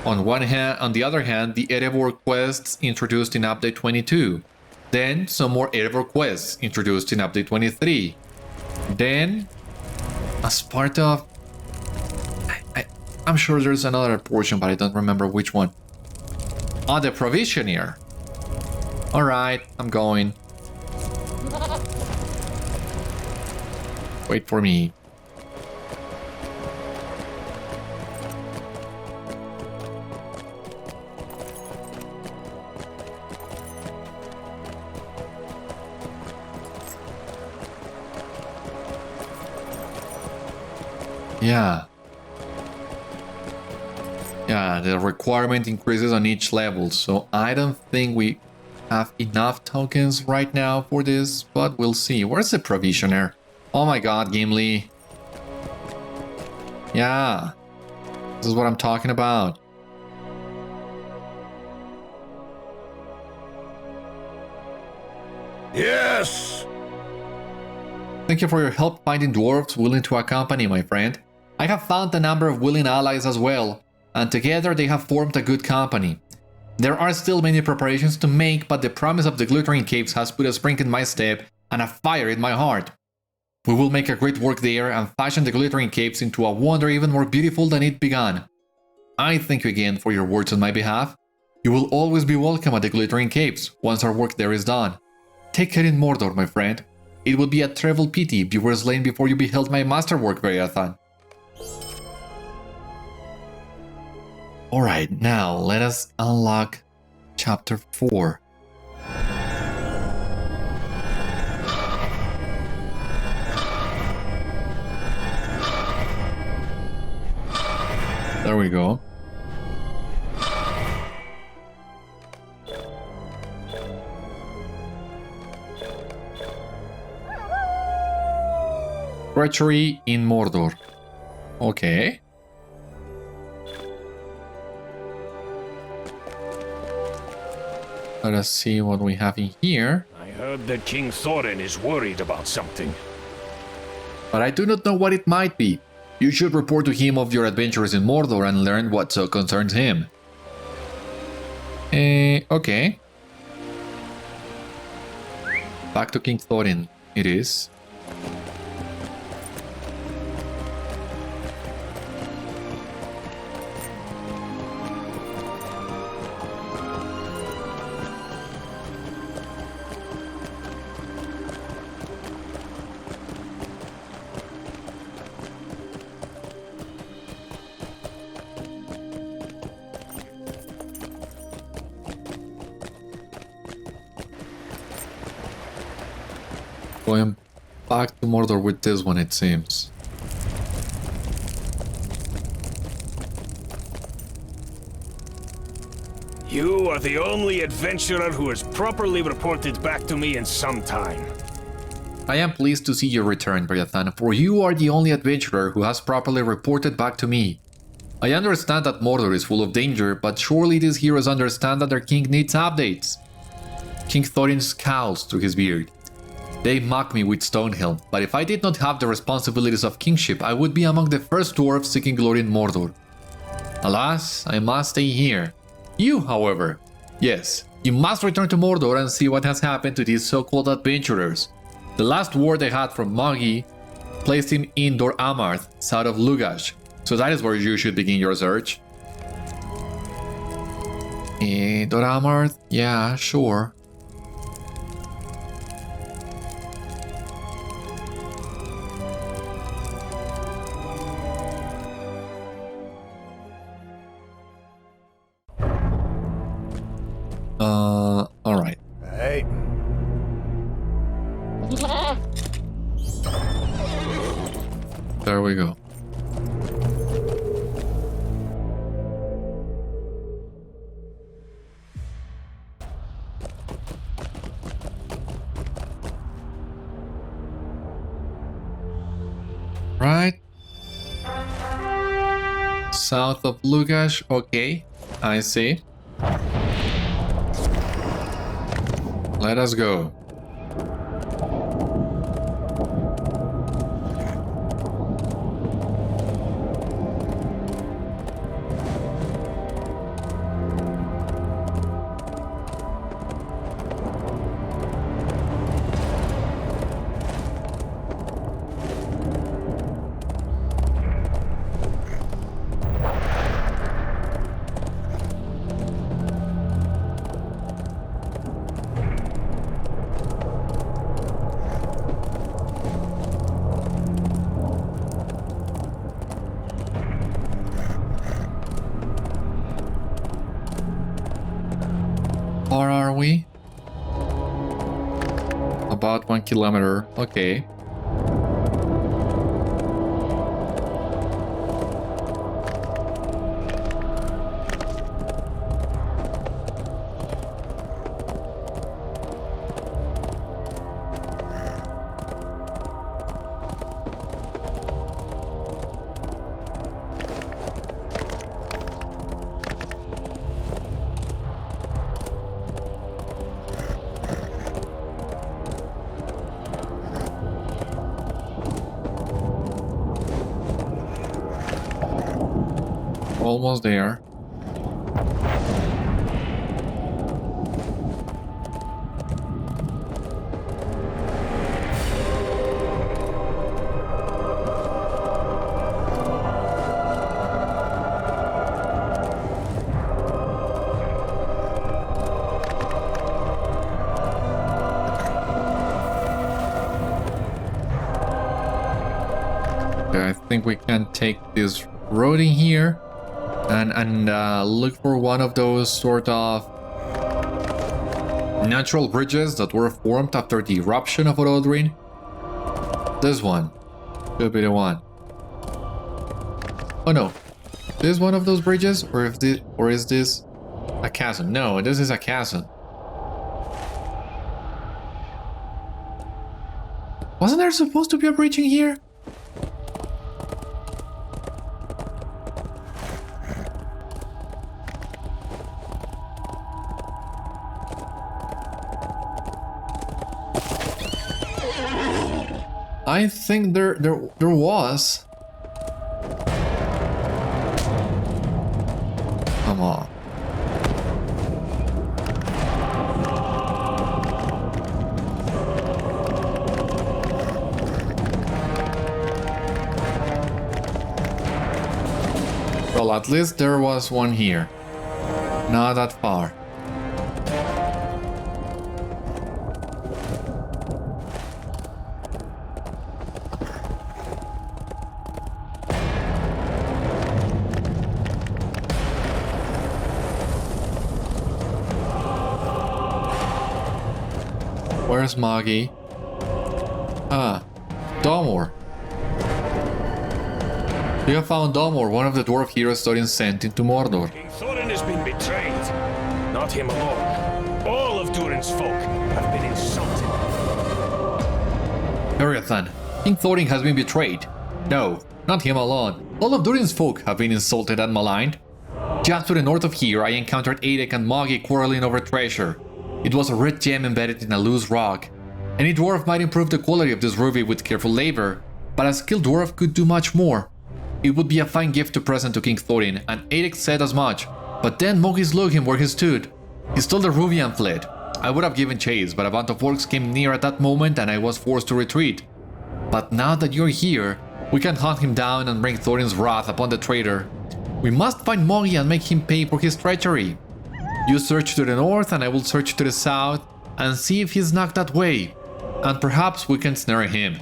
On the other hand, the Erebor quests introduced in Update 22. Then some more Erebor quests introduced in Update 23. Then, as part of... I'm sure there's another portion, but I don't remember which one. Oh, the Provisioneer. Alright, I'm going. Wait for me. Yeah. Yeah, the requirement increases on each level, so I don't think we have enough tokens right now for this, but we'll see. Where's the provisioner? Oh my god, Gimli. Yeah. This is what I'm talking about. Yes! Thank you for your help finding dwarves willing to accompany, my friend. I have found a number of willing allies as well, and together they have formed a good company. There are still many preparations to make, but the promise of the glittering caves has put a spring in my step and a fire in my heart. We will make a great work there and fashion the glittering caves into a wonder even more beautiful than it began. I thank you again for your words on my behalf. You will always be welcome at the glittering caves once our work there is done. Take care in Mordor, my friend. It would be a terrible pity if you were slain before you beheld my masterwork, Beriathan. Alright, now let us unlock Chapter 4. There we go. Treachery in Mordor. Okay. Let us see what we have in here. I heard that King Thorin is worried about something. But I do not know what it might be. You should report to him of your adventures in Mordor and learn what so concerns him. Okay. Back to King Thorin, it is. Going back to Mordor with this one, it seems. You are the only adventurer who has properly reported back to me in some time. I am pleased to see your return, Beriathan, for you are the only adventurer who has properly reported back to me. I understand that Mordor is full of danger, but surely these heroes understand that their king needs updates. King Thorin scowls through his beard. They mock me with Stonehelm, but if I did not have the responsibilities of kingship, I would be among the first dwarves seeking glory in Mordor. Alas, I must stay here. You, however, yes, you must return to Mordor and see what has happened to these so-called adventurers. The last word I had from Magi placed him in Dor Amarth, south of Lugash, so that is where you should begin your search. Dor Amarth? Yeah, sure. Alright. Right. There we go. Right. South of Lugash, okay. I see. Let us go. Far are we? About 1 kilometer. Okay. almost there. I think we can take this road in here and look for one of those sort of natural bridges that were formed after the eruption of Durin. This one should be the one. Oh no, this is one of those bridges, or is this a chasm? No, this is a chasm. Wasn't there supposed to be a bridge in here? I think there was. Come on. Well, at least there was one here. Not that far. Where's Maggie? Ah, Dómor. You have found Dómor, one of the dwarf heroes Thorin sent into Mordor. King Thorin has been betrayed. Not him alone. All of Durin's folk have been insulted. Beriathan, King Thorin has been betrayed. No, not him alone. All of Durin's folk have been insulted and maligned. Just to the north of here, I encountered Adek and Maggie quarreling over treasure. It was a red gem embedded in a loose rock. Any dwarf might improve the quality of this ruby with careful labor, but a skilled dwarf could do much more. It would be a fine gift to present to King Thorin, and Adek said as much, but then Moggy slew him where he stood. He stole the ruby and fled. I would have given chase, but a band of orcs came near at that moment and I was forced to retreat. But now that you're here, we can hunt him down and bring Thorin's wrath upon the traitor. We must find Moggy and make him pay for his treachery. You search to the north and I will search to the south and see if he's knocked that way. And perhaps we can snare him.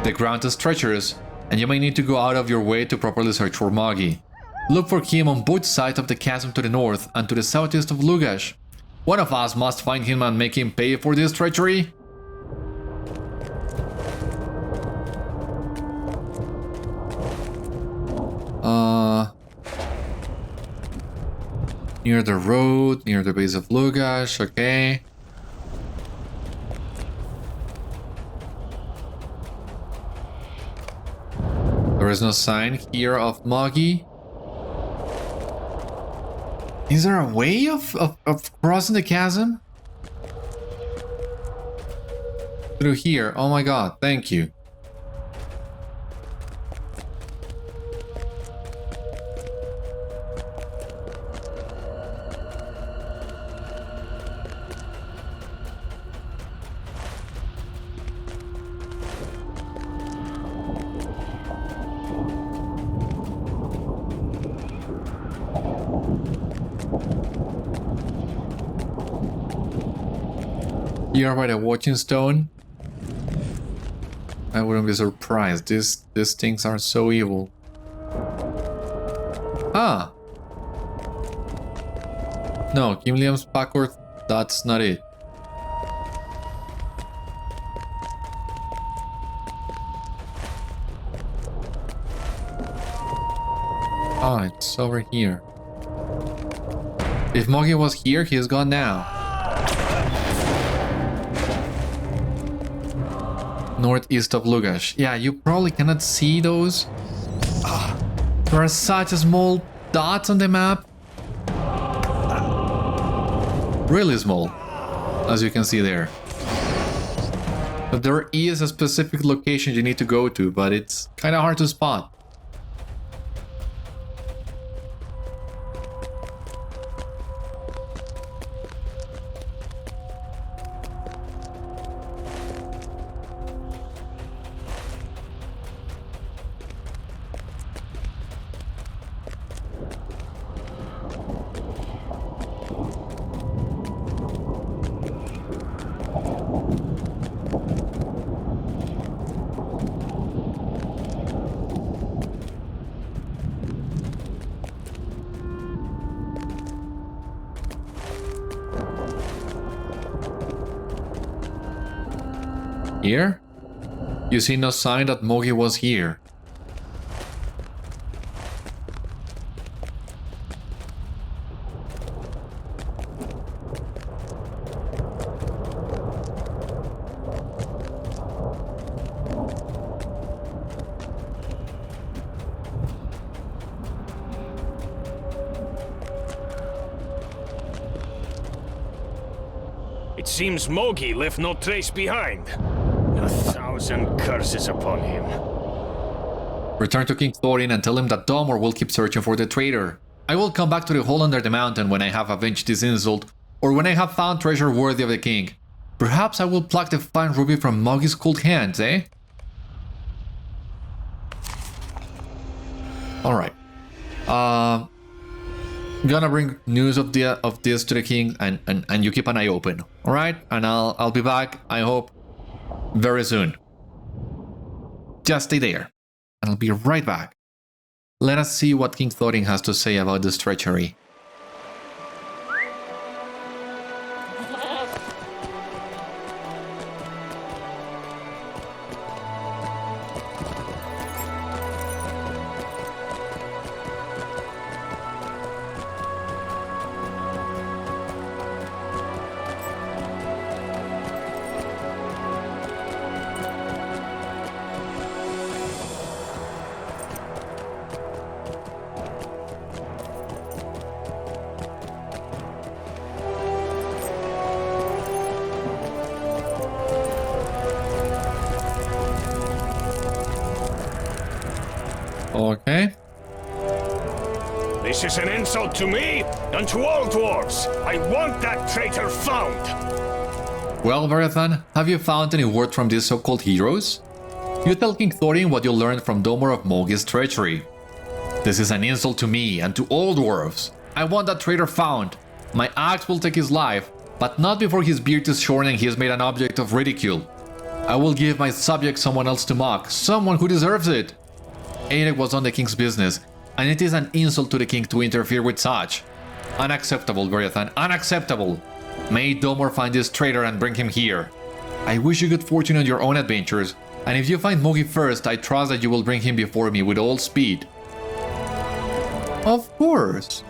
The ground is treacherous, and you may need to go out of your way to properly search for Moggy. Look for him on both sides of the chasm to the north and to the southeast of Lugash. One of us must find him and make him pay for this treachery. Near the road, near the base of Lugash, okay. There is no sign here of Moggy. Is there a way of crossing the chasm? Through here, oh my god, thank you. Here by the watching stone. I wouldn't be surprised. These things are so evil. Ah! No, Kim Liam's Packard, that's not it. Ah, it's over here. If Moggy was here, he is gone now. Northeast of Lugash. Yeah, you probably cannot see those. There are such small dots on the map. Really small, as you can see there. But there is a specific location you need to go to, but it's kind of hard to spot. Here? You see no sign that Mogi was here. It seems Mogi left no trace behind. 1,000 curses upon him. Return to King Thorin and tell him that Dómor will keep searching for the traitor. I will come back to the hole under the mountain when I have avenged this insult, or when I have found treasure worthy of the king. Perhaps I will pluck the fine ruby from Mogi's cold hands, eh? Alright. Gonna bring news of this to the king, and you keep an eye open. Alright? And I'll be back, I hope, very soon. Just stay there, and I'll be right back. Let us see what King Thorin has to say about this treachery. Okay. This is an insult to me and to all dwarves. I want that traitor found. Well, Beriathan, have you found any word from these so-called heroes? You tell King Thorin what you learned from Dómor of Mogi's treachery. This is an insult to me and to all dwarves. I want that traitor found. My axe will take his life, but not before his beard is shorn and he is made an object of ridicule. I will give my subject someone else to mock, someone who deserves it. Eirek was on the king's business, and it is an insult to the king to interfere with such. Unacceptable, Beriathan, unacceptable. May Dómor find this traitor and bring him here. I wish you good fortune on your own adventures, and if you find Mogi first, I trust that you will bring him before me with all speed. Of course.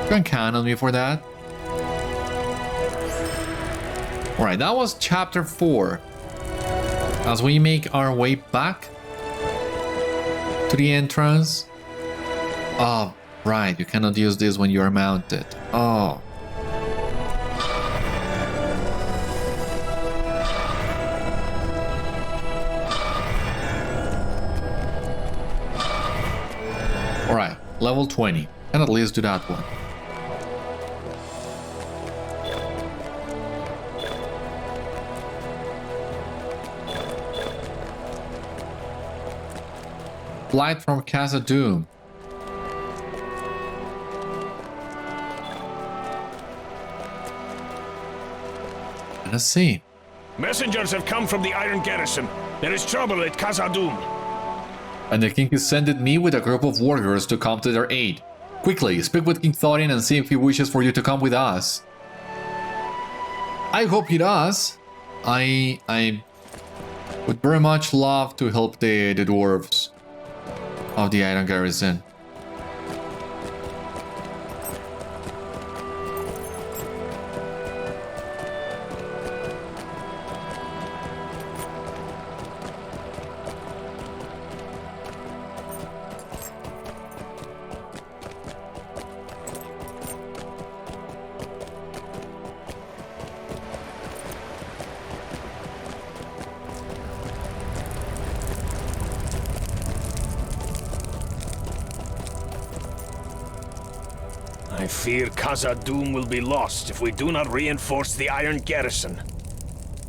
You can count on me for that. Alright, that was chapter 4. As we make our way back to the entrance. Oh, right, you cannot use this when you are mounted. Oh. Alright, level 20. Can at least do that one. Flight from Khazad-dûm. Let's see. Messengers have come from the Iron Garrison. There is trouble at Khazad-dûm. And the king has sent me with a group of warriors to come to their aid. Quickly, speak with King Thorin and see if he wishes for you to come with us. I hope he does. I would very much love to help the dwarves of the Iron Garrison. I fear Khazad-dûm will be lost if we do not reinforce the Iron Garrison.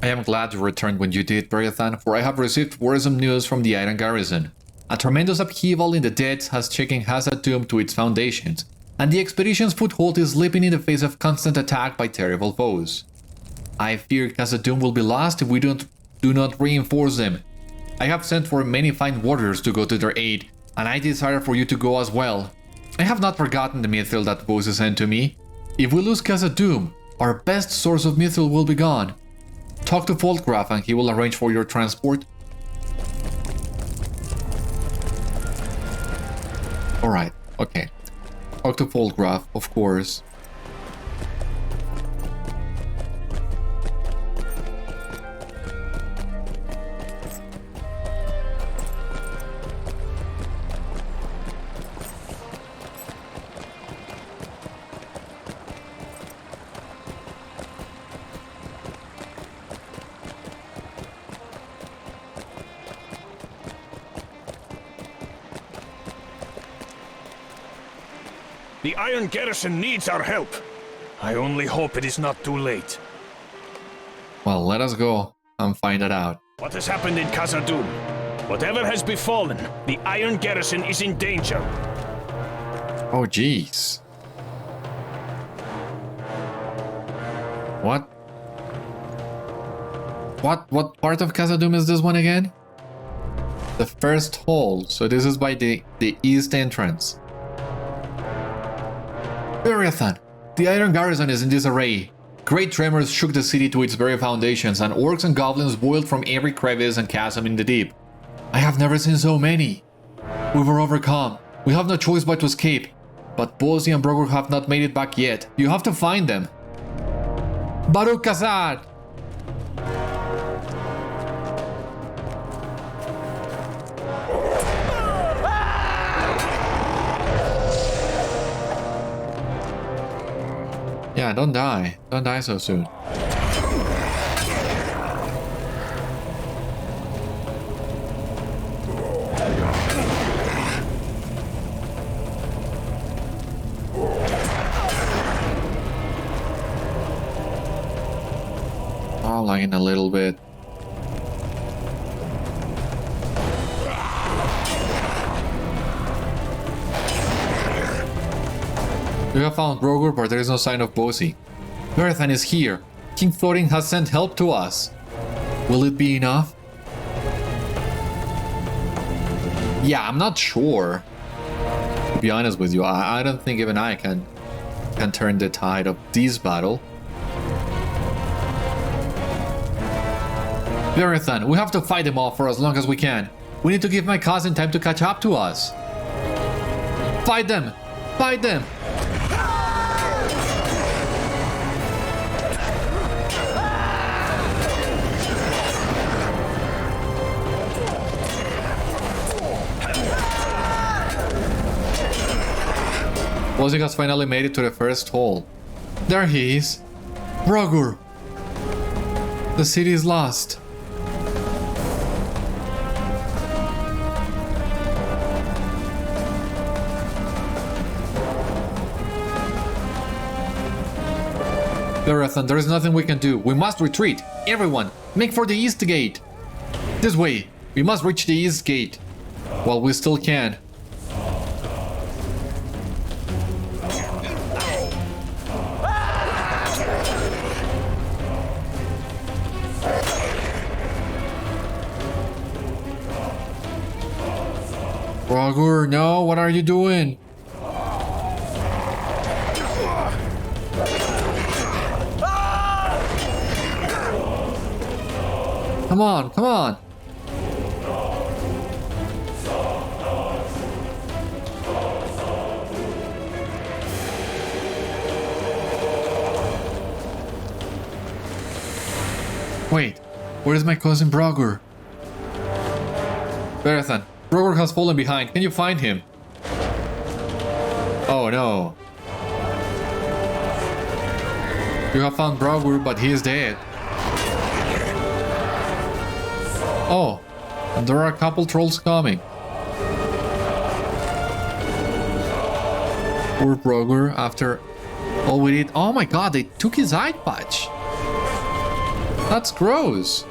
I am glad you returned when you did, Beriathan, for I have received worrisome news from the Iron Garrison. A tremendous upheaval in the depths has shaken Khazad-dûm to its foundations, and the expedition's foothold is slipping in the face of constant attack by terrible foes. I fear Khazad-dûm will be lost if we do not reinforce them. I have sent for many fine warriors to go to their aid, and I desire for you to go as well. I have not forgotten the mithril that Bósi sent to me. If we lose Khazad-dûm, our best source of mithril will be gone. Talk to Volgraf and he will arrange for your transport. Alright, okay. Talk to Volgraf, of course. The Iron Garrison needs our help. I only hope it is not too late. Well, let us go and find it out. What has happened in Khazad-dûm? Whatever has befallen, the Iron Garrison is in danger. Oh, jeez. What? What part of Khazad-dûm is this one again? The first hall, so this is by the east entrance. Beriathan! The Iron Garrison is in disarray. Great tremors shook the city to its very foundations, and orcs and goblins boiled from every crevice and chasm in the deep. I have never seen so many. We were overcome. We have no choice but to escape. But Bósi and Brógr have not made it back yet. You have to find them. Baruch Khazad! Yeah, don't die. Don't die so soon. Oh, like in a little bit. We have found Brógr, but there is no sign of Bósi. Beriathan is here. King Thorin has sent help to us. Will it be enough? Yeah, I'm not sure. To be honest with you, I don't think even I can turn the tide of this battle. Beriathan, we have to fight them off for as long as we can. We need to give my cousin time to catch up to us. Fight them! Fight them! Bósi has finally made it to the first hall. There he is. Brógr! The city is lost. Beriathan, there is nothing we can do. We must retreat. Everyone, make for the east gate. This way. We must reach the east gate. While we still can. Brógr, no, what are you doing? Come on, come on. Wait, where is my cousin Brógr? Beriathan, Brógr has fallen behind. Can you find him? Oh no. You have found Brógr, but he is dead. Oh, and there are a couple trolls coming. Poor Brógr after all we did. Oh my god, they took his eye patch. That's gross.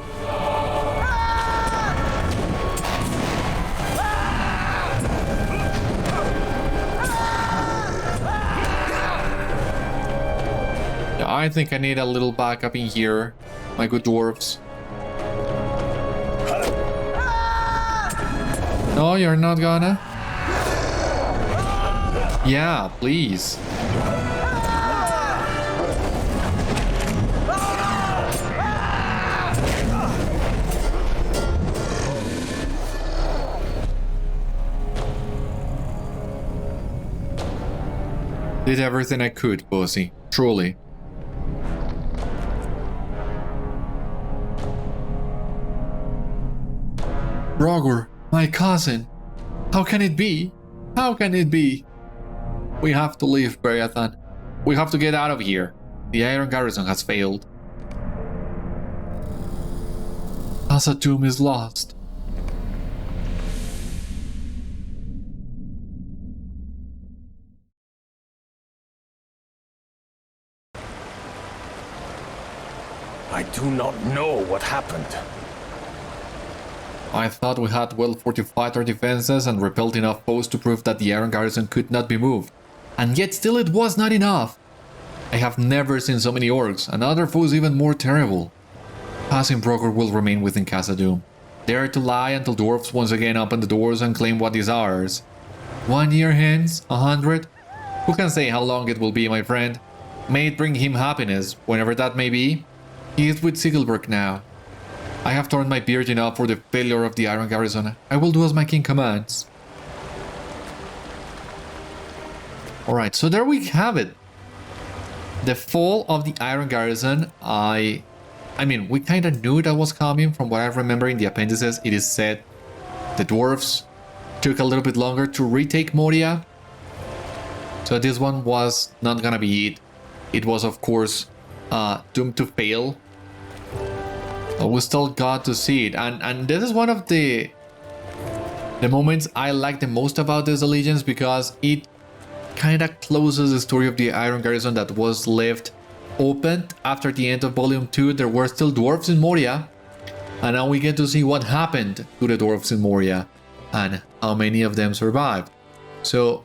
Yeah, I think I need a little backup in here, my good dwarves. No, you're not gonna? Yeah, please. Did everything I could, Bósi. Truly. Rogor, my cousin. How can it be? How can it be? We have to leave, Beriathan. We have to get out of here. The Iron Garrison has failed. Khazad-dûm is lost. I do not know what happened. I thought we had well fortified our defenses and repelled enough foes to prove that the Iron Garrison could not be moved. And yet still it was not enough. I have never seen so many orcs, and other foes even more terrible. Passing Rogor will remain within Khazad-dûm, there to lie until dwarves once again open the doors and claim what is ours. 1 year hence? 100? Who can say how long it will be, my friend? May it bring him happiness, whenever that may be. He is with Sigelberg now. I have torn my beard enough for the failure of the Iron Garrison. I will do as my king commands. Alright, so there we have it. The fall of the Iron Garrison. I mean, we kind of knew that was coming from what I remember in the appendices. It is said the dwarves took a little bit longer to retake Moria. So this one was not gonna be it. It was, of course, doomed to fail. But we still got to see it. And this is one of the moments I like the most about this allegiance, because it kind of closes the story of the Iron Garrison that was left open after the end of Volume 2. There were still dwarves in Moria, and now we get to see what happened to the dwarves in Moria and how many of them survived. So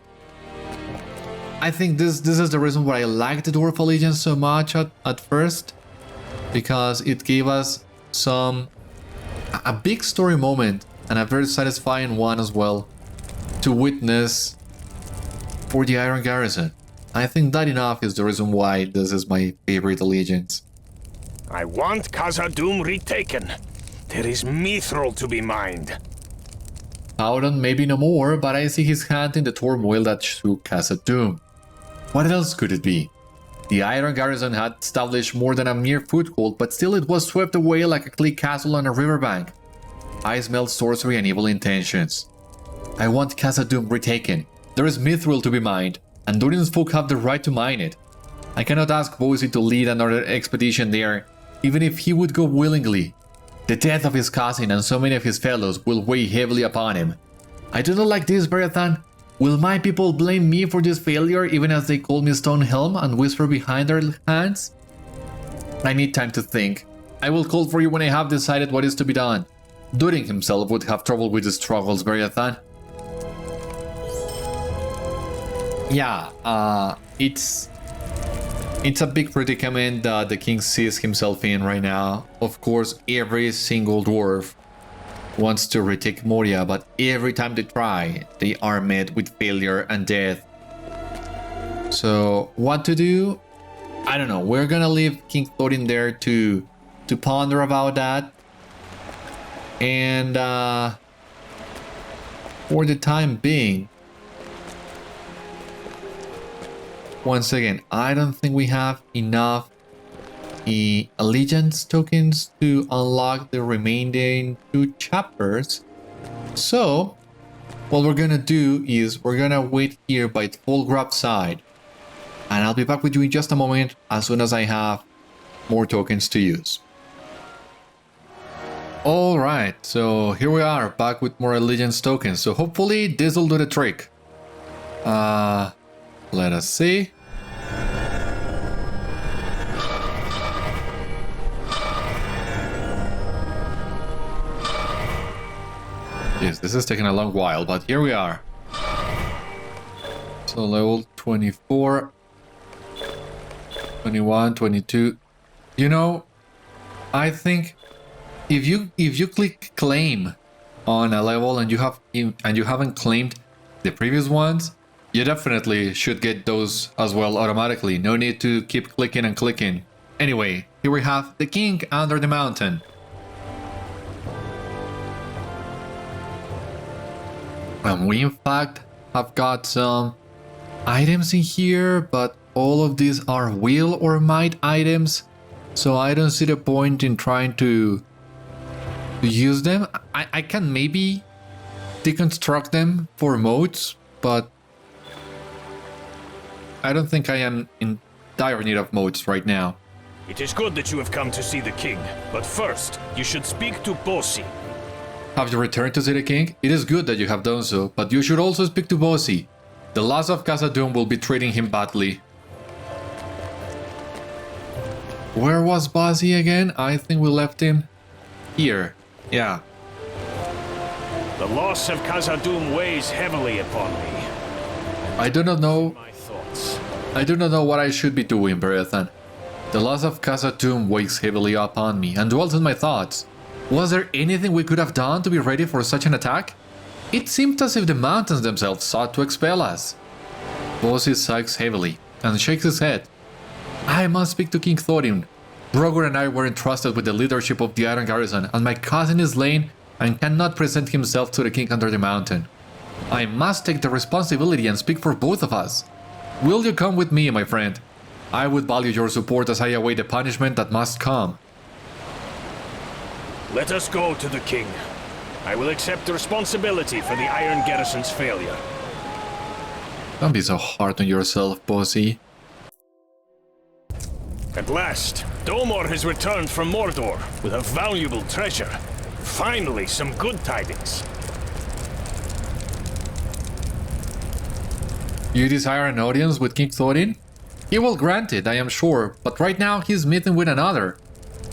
I think this is the reason why I like the Dwarf Allegiance so much at first, because it gave us a big story moment, and a very satisfying one as well, to witness for the Iron Garrison. I think that enough is the reason why this is my favorite allegiance. I want Khazad-dûm retaken. There is Mithril to be mined. Thorin maybe no more, but I see his hand in the turmoil that shook Khazad-dûm. What else could it be? The Iron Garrison had established more than a mere foothold, but still it was swept away like a clay castle on a riverbank. I smell sorcery and evil intentions. I want Khazad-dûm retaken. There is Mithril to be mined, and Durin's folk have the right to mine it. I cannot ask Bósi to lead another expedition there, even if he would go willingly. The death of his cousin and so many of his fellows will weigh heavily upon him. I do not like this, Beriathan. Will my people blame me for this failure, even as they call me Stonehelm and whisper behind their hands? I need time to think. I will call for you when I have decided what is to be done. Durin himself would have trouble with the struggles, Beriathan. Yeah, it's a big predicament that the king sees himself in right now. Of course, every single dwarf wants to retake Moria, but every time they try, they are met with failure and death. So, what to do? I don't know. We're gonna leave King Thorin there to ponder about that. And for the time being, once again, I don't think we have enough allegiance tokens to unlock the remaining 2 chapters. So, what we're gonna do is we're gonna wait here by Tfolgraf side. And I'll be back with you in just a moment as soon as I have more tokens to use. Alright, so here we are, back with more allegiance tokens. So hopefully this will do the trick. Let us see. Yes, this is taking a long while, but here we are. So level 24, 21, 22. You know, I think if you click claim on a level and you haven't claimed the previous ones, you definitely should get those as well automatically. No need to keep clicking and clicking. Anyway, here we have the king under the mountain. And we in fact have got some items in here, but all of these are will or might items, so I don't see the point in trying to use them. I can maybe deconstruct them for modes, but I don't think I am in dire need of modes right now. It is good that you have come to see the king, but first, you should speak to Bósi. Have you returned to see the king? It is good that you have done so, but you should also speak to Bósi. The Dwarves of Khazad-dûm will be treating him badly. Where was Bósi again? I think we left him here. Yeah. The loss of Khazad-dûm weighs heavily upon me. I do not know. My thoughts. I do not know what I should be doing, Beriathan. The loss of Khazad-dûm weighs heavily upon me and dwells in my thoughts. Was there anything we could have done to be ready for such an attack? It seemed as if the mountains themselves sought to expel us. Bósi sighs heavily and shakes his head. I must speak to King Thorin. Brogor and I were entrusted with the leadership of the Iron Garrison, and my cousin is slain and cannot present himself to the king under the mountain. I must take the responsibility and speak for both of us. Will you come with me, my friend? I would value your support as I await the punishment that must come. Let us go to the king. I will accept the responsibility for the Iron Garrison's failure. Don't be so hard on yourself, Bósi. At last, Dómor has returned from Mordor with a valuable treasure. Finally, some good tidings. You desire an audience with King Thorin? He will grant it, I am sure, but right now he's meeting with another.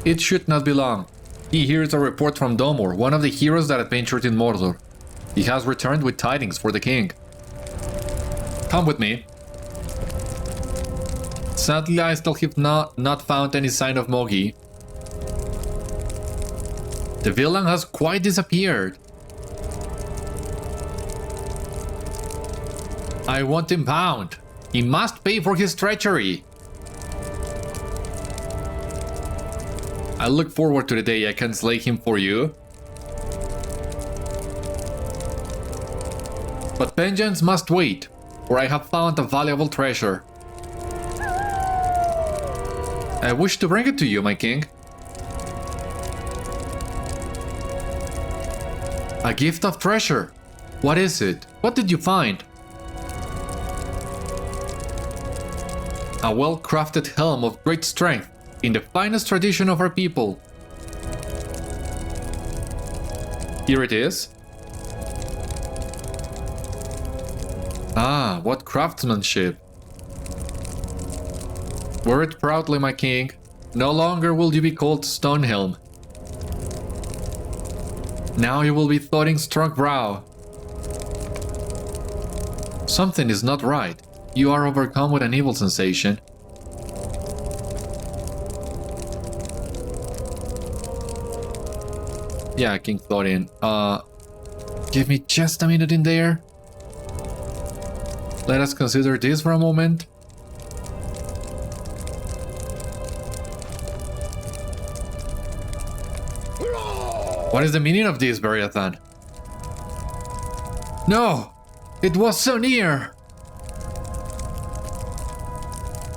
It should not be long. He hears a report from Dómor, one of the heroes that adventured in Mordor. He has returned with tidings for the king. Come with me. Sadly, I still have not found any sign of Mogi. The villain has quite disappeared. I want him bound. He must pay for his treachery. I look forward to the day I can slay him for you. But vengeance must wait, for I have found a valuable treasure. I wish to bring it to you, my king. A gift of treasure. What is it? What did you find? A well-crafted helm of great strength, in the finest tradition of our people. Here it is. Ah, what craftsmanship. Wear it proudly, my king. No longer will you be called Stonehelm. Now you will be Thorin's strong brow. Something is not right. You are overcome with an evil sensation. Yeah, King Thorin. Give me just a minute in there. Let us consider this for a moment. What is the meaning of this, Beriathan? No! It was so near!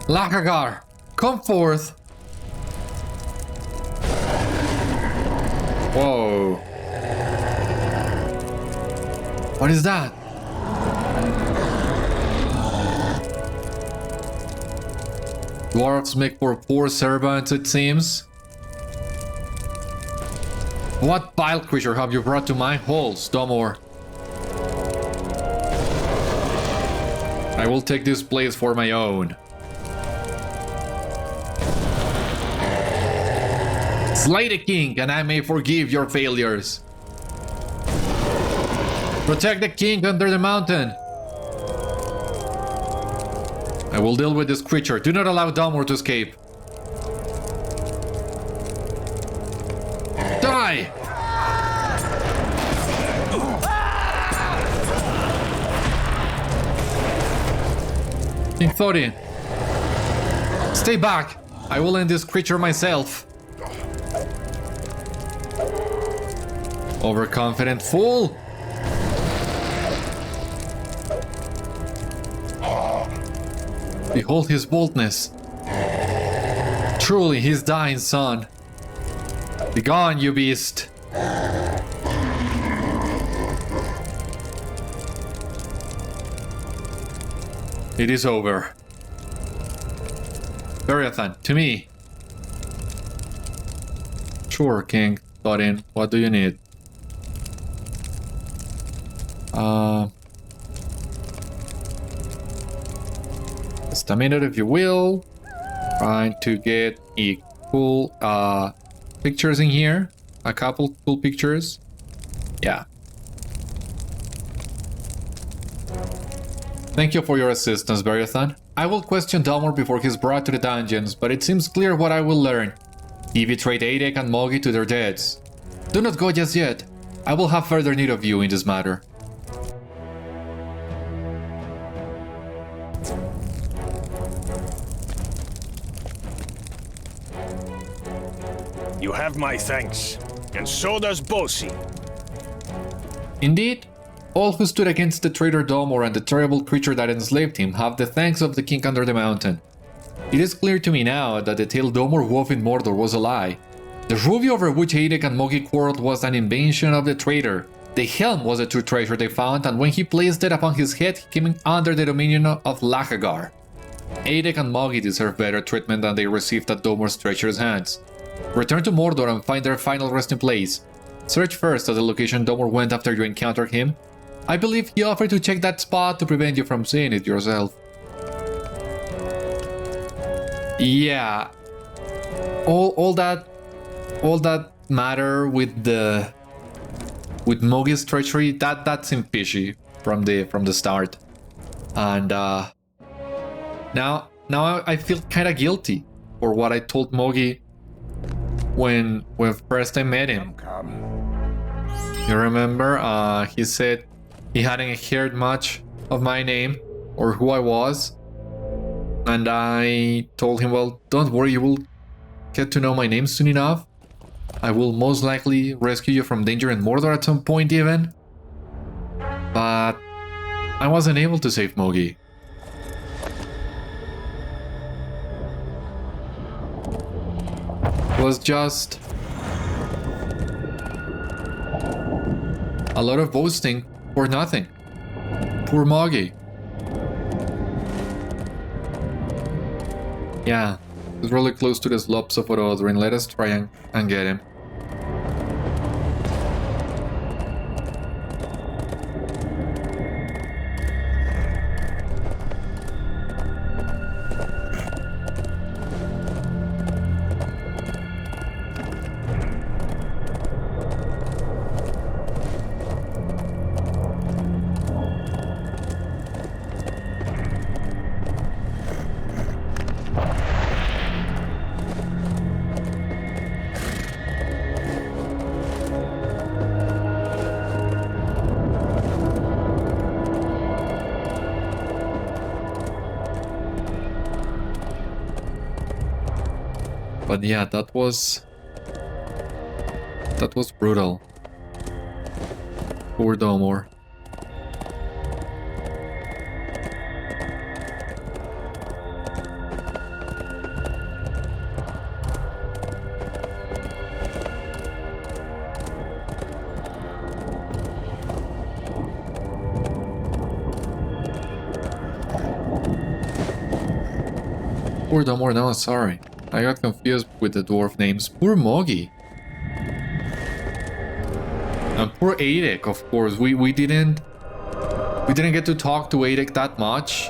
Lakagar, come forth! Whoa. What is that? Dwarfs make for poor servants, it seems. What vile creature have you brought to my halls, Dómor? I will take this place for my own. Slay the king, and I may forgive your failures. Protect the king under the mountain. I will deal with this creature. Do not allow Dómor to escape. Die! King Thorin, stay back. I will end this creature myself. Overconfident fool! Behold his boldness. Truly, his dying son. Begone, you beast. It is over. Beriathan, to me. Sure, King. Thorin, what do you need? Just a minute, if you will. Trying to get a cool pictures in here. A couple cool pictures. Yeah. Thank you for your assistance, Beriathan. I will question Dómor before he's brought to the dungeons, but it seems clear what I will learn. He betrayed Eirek and Mogi to their deaths. Do not go just yet. I will have further need of you in this matter. You have my thanks, and so does Bósi. Indeed, all who stood against the traitor Dómor and the terrible creature that enslaved him have the thanks of the king under the mountain. It is clear to me now that the tale Dómor wove in Mordor was a lie. The ruby over which Eirek and Mogi quarreled was an invention of the traitor. The helm was a true treasure they found, and when he placed it upon his head, he came under the dominion of Lahagar. Eirek and Mogi deserve better treatment than they received at Dómor's treacherous hands. Return to Mordor and find their final resting place. Search first at the location Dómor went after you encountered him. I believe he offered to check that spot to prevent you from seeing it yourself. Yeah. All that matter with Mogi's treachery, that seemed fishy from the start. And now I feel kind of guilty for what I told Mogi when first I met him. You remember? He said he hadn't heard much of my name or who I was. And I told him, well, don't worry, you will get to know my name soon enough. I will most likely rescue you from danger in Mordor at some point even. But I wasn't able to save Mogi. It was just a lot of boasting for nothing. Poor Mogi. Yeah, he's really close to the slopes of Durin. Let us try and get him. But yeah, that was brutal. Poor Dómor. Poor Dómor, no, sorry. I got confused with the dwarf names. Poor Mogi. And poor Eirek, of course. We didn't get to talk to Eirek that much.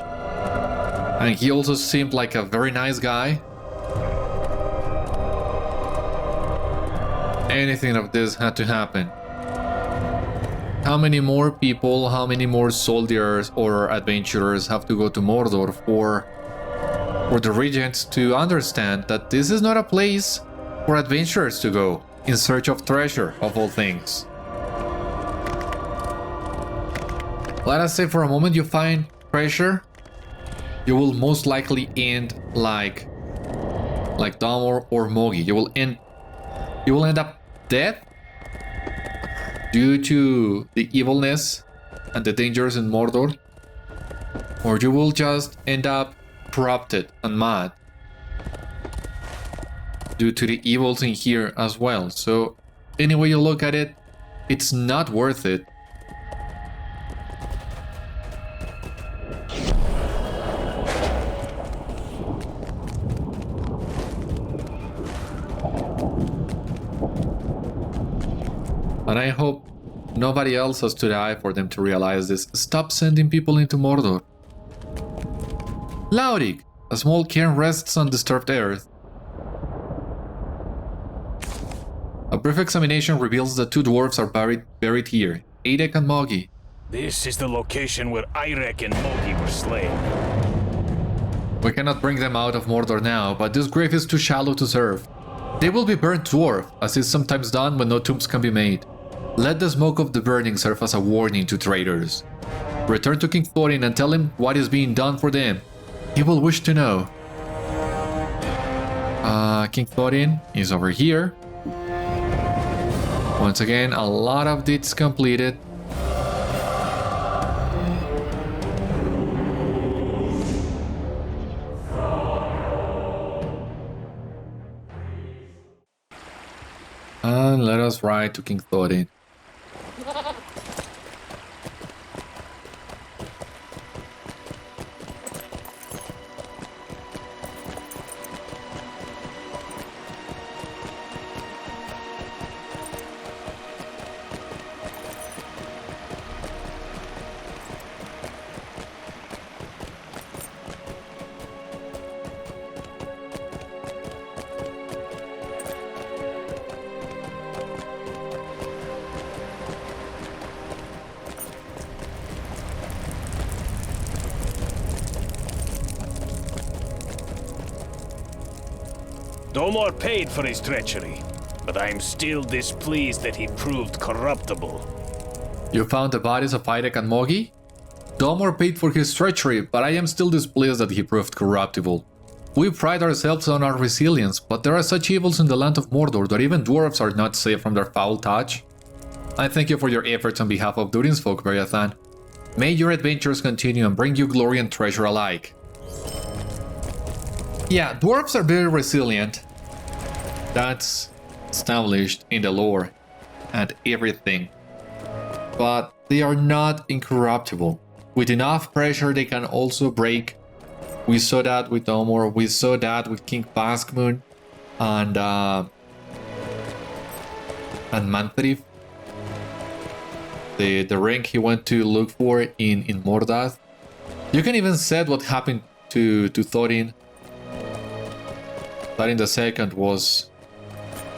And he also seemed like a very nice guy. Anything of this had to happen. How many more people, how many more soldiers or adventurers have to go to Mordor for the regents to understand that this is not a place for adventurers to go in search of treasure, of all things. Let us say for a moment you find treasure, you will most likely end like Dómor or Mogi. You will end up dead due to the evilness and the dangers in Mordor, or you will just end up corrupted and mad due to the evils in here as well. So any way you look at it, it's not worth it. And I hope nobody else has to die for them to realize this. Stop sending people into Mordor. Laurik, a small cairn rests on disturbed earth. A brief examination reveals that 2 dwarves are buried here, Eirek and Mogi. This is the location where Eirek and Mogi were slain. We cannot bring them out of Mordor now, but this grave is too shallow to serve. They will be burnt dwarf, as is sometimes done when no tombs can be made. Let the smoke of the burning serve as a warning to traitors. Return to King Thorin and tell him what is being done for them. He will wish to know. King Thorin is over here. Once again, a lot of deeds completed. And let us ride to King Thorin. Dómor paid for his treachery, but I am still displeased that he proved corruptible. You found the bodies of Eirek and Mogi? Dómor paid for his treachery, but I am still displeased that he proved corruptible. We pride ourselves on our resilience, but there are such evils in the land of Mordor that even dwarves are not safe from their foul touch. I thank you for your efforts on behalf of Durin's folk, Beriathan. May your adventures continue and bring you glory and treasure alike. Yeah, dwarves are very resilient. That's established in the lore and everything. But they are not incorruptible. With enough pressure, they can also break. We saw that with Dómor, we saw that with King Baskmoon and Manthrif. The ring he went to look for in Mordath. You can even said what happened to Thorin. Thorin II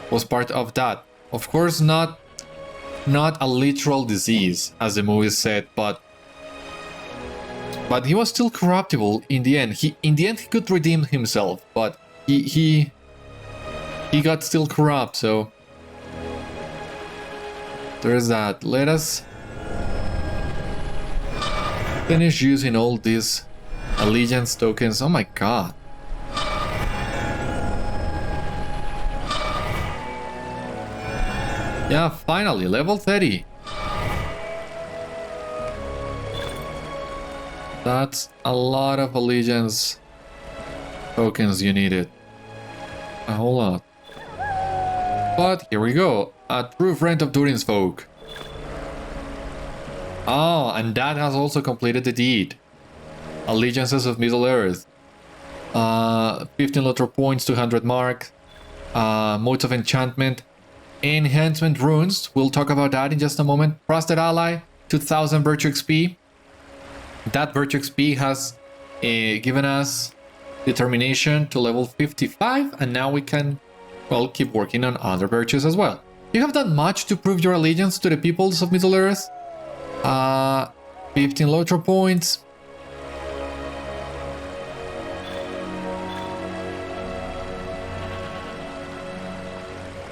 was part of that. Of course, not a literal disease, as the movie said, but he was still corruptible in the end. He could redeem himself, but he got still corrupt. So there's that. Let us finish using all these allegiance tokens. Oh my god. Yeah, finally, level 30. That's a lot of allegiance tokens you needed. A whole lot. But here we go. A true friend of Durin's folk. Oh, and that has also completed the deed. Allegiances of Middle-earth. 15 LOTRO points, 200 mark. Modes of enchantment. Enhancement runes, we'll talk about that in just a moment. Trusted ally, 2000 virtue XP. That virtue XP has given us determination to level 55, and now we can, well, keep working on other virtues as well. You have done much to prove your allegiance to the peoples of Middle-earth. 15 LOTRO points.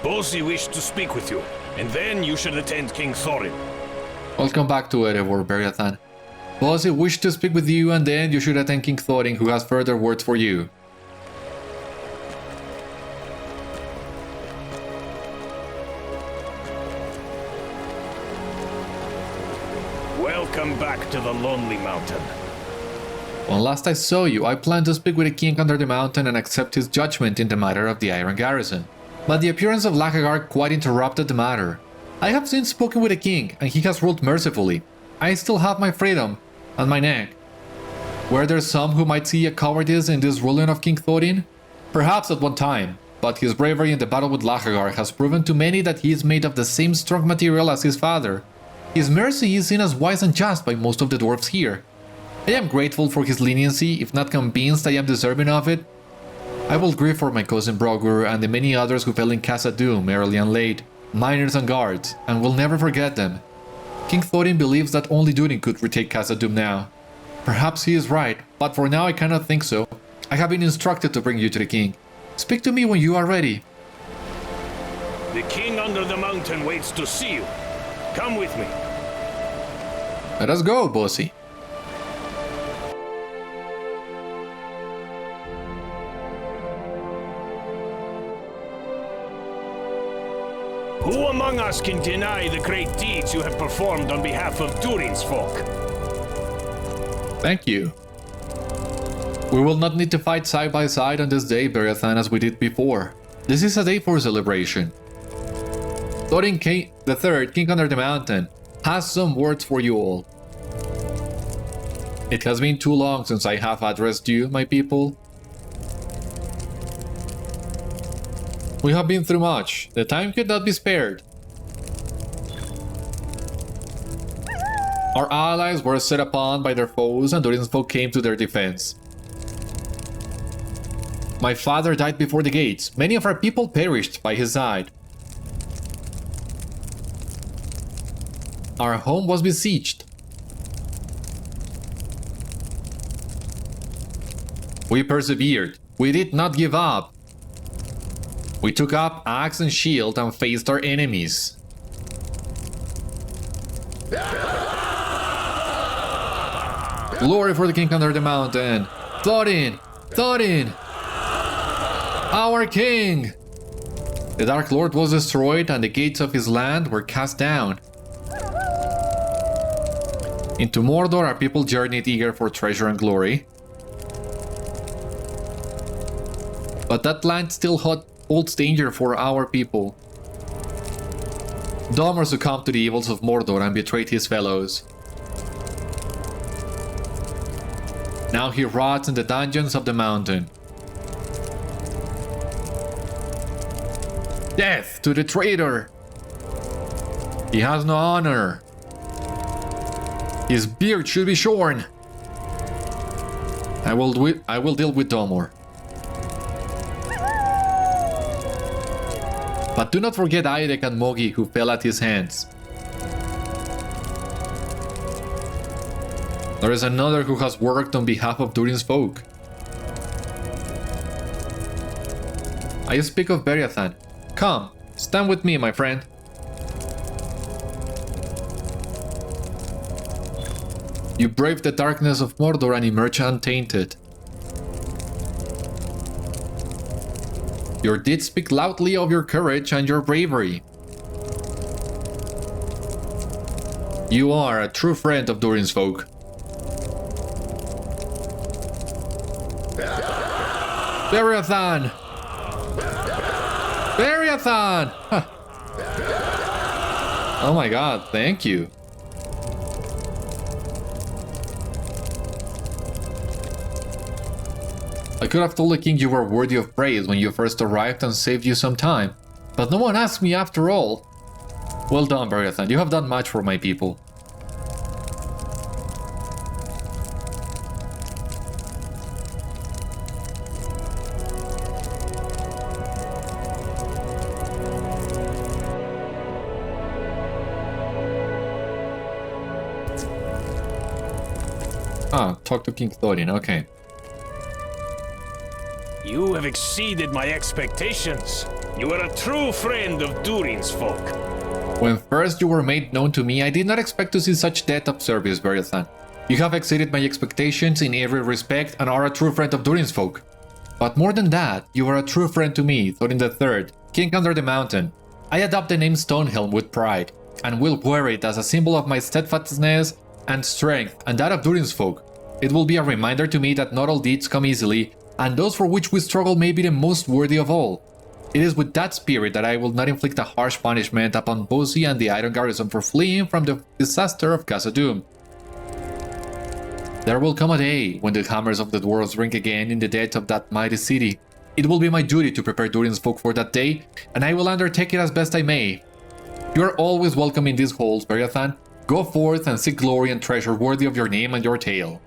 Bósi wished to speak with you, and then you should attend King Thorin. Welcome back to Erebor, Beriathan. Bósi wished to speak with you, and then you should attend King Thorin, who has further words for you. Welcome back to the Lonely Mountain. When last I saw you, I planned to speak with the king under the mountain and accept his judgment in the matter of the Iron Garrison. But the appearance of Lachagar quite interrupted the matter. I have since spoken with the king, and he has ruled mercifully. I still have my freedom on my neck. Were there some who might see a cowardice in this ruling of King Thorin? Perhaps at one time, but his bravery in the battle with Lachagar has proven to many that he is made of the same strong material as his father. His mercy is seen as wise and just by most of the dwarves here. I am grateful for his leniency, if not convinced I am deserving of it. I will grieve for my cousin Brogur and the many others who fell in Khazad-dûm early and late, miners and guards, and will never forget them. King Thorin believes that only Durin could retake Khazad-dûm now. Perhaps he is right, but for now I cannot think so. I have been instructed to bring you to the king. Speak to me when you are ready. The king under the mountain waits to see you. Come with me. Let us go, Bósi. Who among us can deny the great deeds you have performed on behalf of Durin's folk? Thank you. We will not need to fight side by side on this day, Beriathan, as we did before. This is a day for celebration. Thorin III, King under the mountain, has some words for you all. It has been too long since I have addressed you, my people. We have been through much. The time could not be spared. Our allies were set upon by their foes and Durin's folk came to their defense. My father died before the gates. Many of our people perished by his side. Our home was besieged. We persevered. We did not give up. We took up axe and shield and faced our enemies. Glory for the king under the mountain. Thorin! Thorin! Our king! The Dark Lord was destroyed and the gates of his land were cast down. Into Mordor our people journeyed eager for treasure and glory. But that land still holds danger for our people. Dómor succumbed to the evils of Mordor and betrayed his fellows. Now he rots in the dungeons of the mountain. Death to the traitor! He has no honor. His beard should be shorn. I will deal with Dómor. But do not forget Airek and Mogi who fell at his hands. There is another who has worked on behalf of Durin's folk. I speak of Beriathan. Come, stand with me, my friend. You braved the darkness of Mordor and emerged untainted. Your deeds speak loudly of your courage and your bravery. You are a true friend of Durin's folk. Beriathan! Beriathan! Oh my god, thank you. I could have told the king you were worthy of praise when you first arrived and saved you some time, but no one asked me after all. Well done, Beriathan, you have done much for my people. Ah, talk to King Thorin, okay. You have exceeded my expectations. You are a true friend of Durin's folk. When first you were made known to me, I did not expect to see such depth of service, Beriathan. You have exceeded my expectations in every respect and are a true friend of Durin's folk. But more than that, you are a true friend to me, Thorin III, King under the mountain. I adopt the name Stonehelm with pride, and will wear it as a symbol of my steadfastness and strength, and that of Durin's folk. It will be a reminder to me that not all deeds come easily, and those for which we struggle may be the most worthy of all. It is with that spirit that I will not inflict a harsh punishment upon Bósi and the Iron Garrison for fleeing from the disaster of Khazad-dûm. There will come a day when the hammers of the dwarves ring again in the depths of that mighty city. It will be my duty to prepare Durin's folk for that day, and I will undertake it as best I may. You are always welcome in these halls, Beriathan. Go forth and seek glory and treasure worthy of your name and your tale.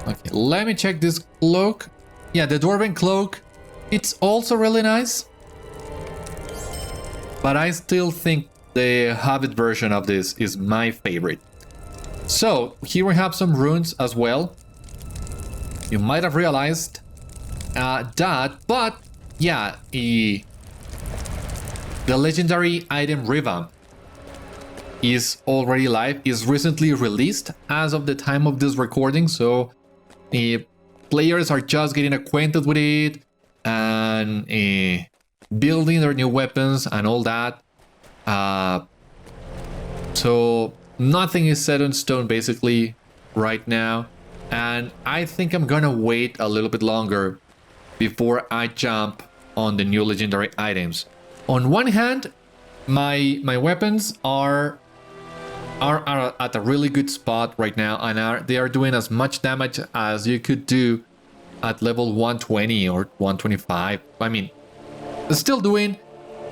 Okay, let me check this cloak. Yeah, the dwarven cloak. It's also really nice. But I still think the Hobbit version of this is my favorite. So, here we have some runes as well. You might have realized that, but yeah, the legendary item revamp is already live, is recently released as of the time of this recording, so players are just getting acquainted with it and building their new weapons and all that. So nothing is set in stone basically right now, and I think I'm gonna wait a little bit longer before I jump on the new legendary items. On one hand, my weapons are at a really good spot right now, and they are doing as much damage as you could do at level 120 or 125. I mean, still doing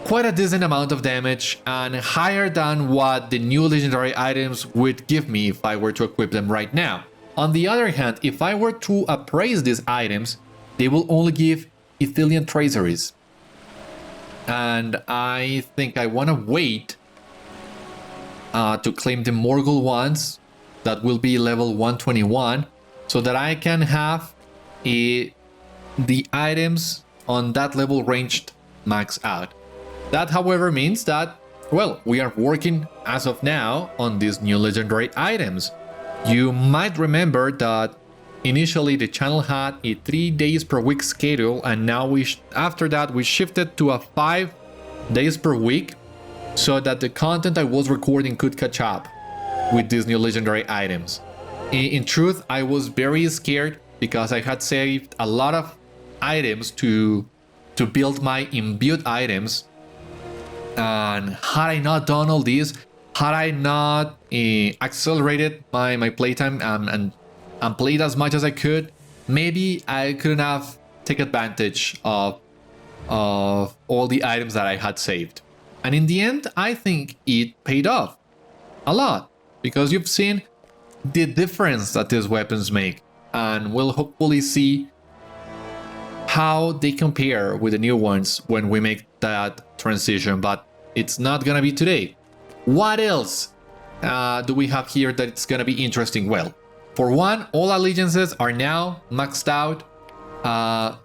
quite a decent amount of damage and higher than what the new legendary items would give me if I were to equip them right now. On the other hand, if I were to appraise these items, they will only give Ithilien traceries. And I think I want to wait to claim the Morgul ones that will be level 121, so that I can have the items on that level ranged max out. That, however, means that, well, we are working as of now on these new legendary items. You might remember that initially the channel had a 3 days per week schedule, and now after that we shifted to a 5 days per week, so that the content I was recording could catch up with these new legendary items. In truth, I was very scared because I had saved a lot of items to build my imbued items, and had I not done all this, had I not accelerated my playtime and played as much as I could, maybe I couldn't have taken advantage of all the items that I had saved. And in the end, I think it paid off a lot, because you've seen the difference that these weapons make, and we'll hopefully see how they compare with the new ones when we make that transition, but it's not gonna be today. What else do we have here that it's gonna be interesting? Well, for one, all allegiances are now maxed out,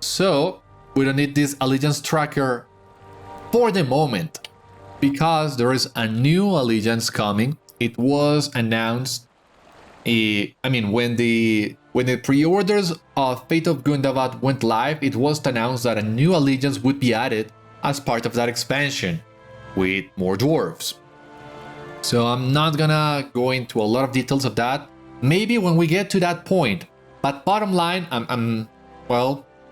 so we don't need this allegiance tracker for the moment, because there is a new allegiance coming. It was announced, when the pre-orders of Fate of Gundabad went live, it was announced that a new allegiance would be added as part of that expansion, with more dwarves. So I'm not gonna go into a lot of details of that. Maybe when we get to that point. But bottom line,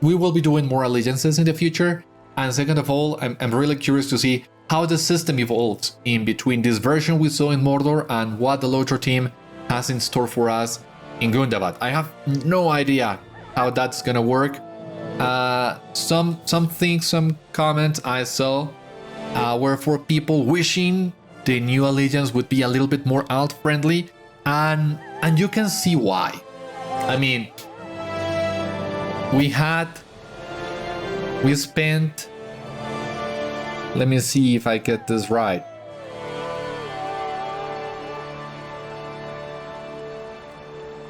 we will be doing more allegiances in the future. And second of all, I'm really curious to see how the system evolves in between this version we saw in Mordor and what the LOTRO team has in store for us in Gundabad. I have no idea how that's gonna work. Some comments I saw were for people wishing the new allegiance would be a little bit more alt friendly, and you can see why. I mean, we spent, let me see if I get this right.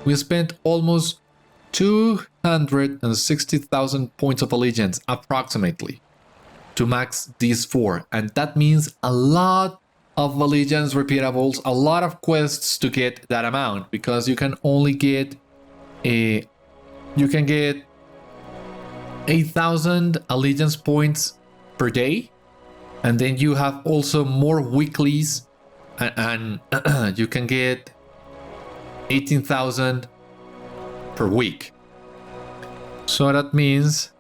We spent almost 260,000 points of allegiance, approximately, to max these 4. And that means a lot of allegiance repeatables, a lot of quests to get that amount, because you can only get 8,000 allegiance points per day, and then you have also more weeklies, and you can get 18,000 per week. So that means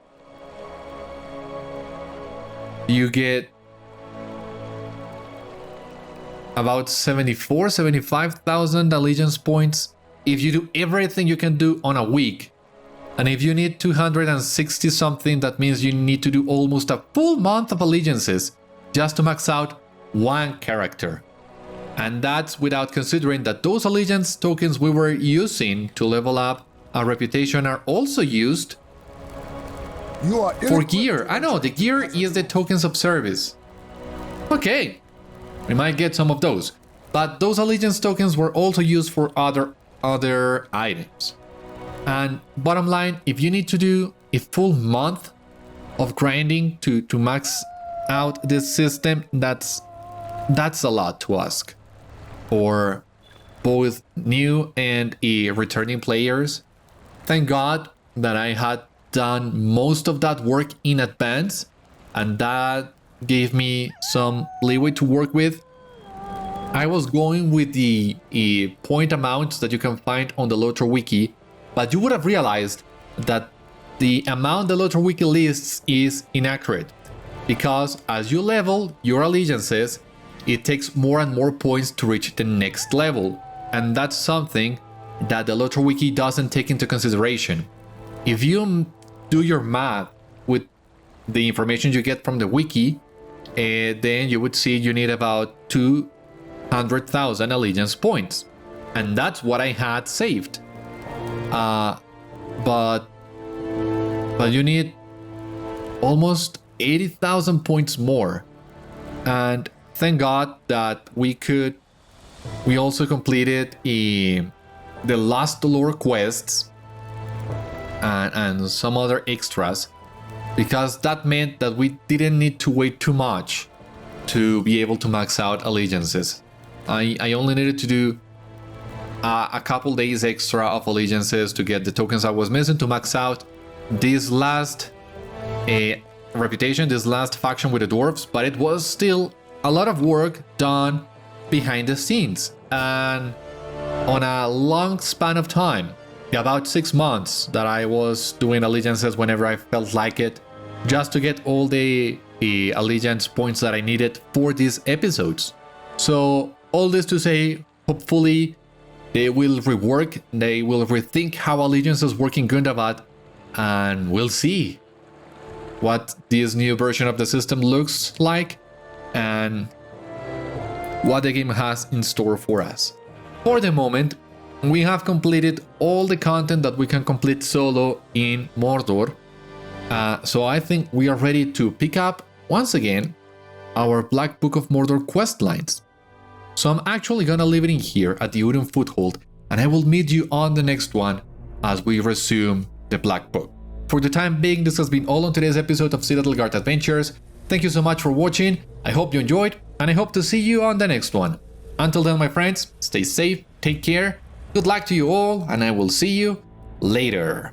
you get about 75,000 allegiance points if you do everything you can do on a week. And if you need 260 something, that means you need to do almost a full month of allegiances just to max out one character. And that's without considering that those allegiance tokens we were using to level up our reputation are also used for gear. I know, the gear is the tokens of service. Okay, we might get some of those. But those allegiance tokens were also used for other items. And bottom line, if you need to do a full month of grinding to max out this system, that's a lot to ask for both new and returning players. Thank God that I had done most of that work in advance, and that gave me some leeway to work with. I was going with the point amounts that you can find on the LOTRO wiki, but you would have realized that the amount the LOTRO wiki lists is inaccurate, because as you level your allegiances, it takes more and more points to reach the next level, and that's something that the LOTRO wiki doesn't take into consideration. If you do your math with the information you get from the wiki, then you would see you need about 200,000 allegiance points, and that's what I had saved. But you need almost 80,000 points more, and thank God that we also completed the last lore quests and some other extras, because that meant that we didn't need to wait too much to be able to max out allegiances. I only needed to do a couple days extra of allegiances to get the tokens I was missing to max out this last reputation, this last faction with the dwarves, but it was still a lot of work done behind the scenes and on a long span of time, about 6 months that I was doing allegiances whenever I felt like it, just to get all the allegiance points that I needed for these episodes. So all this to say, hopefully they will rework, they will rethink how allegiances work in Gundabad, and we'll see what this new version of the system looks like and what the game has in store for us. For the moment, we have completed all the content that we can complete solo in Mordor, so I think we are ready to pick up once again our Black Book of Mordor quest lines. So I'm actually gonna leave it in here at the Durin foothold, and I will meet you on the next one as we resume the Black Book. For the time being, this has been all on today's episode of Citadel Guard Adventures. Thank you so much for watching, I hope you enjoyed, and I hope to see you on the next one. Until then, my friends, stay safe, take care, good luck to you all, and I will see you later.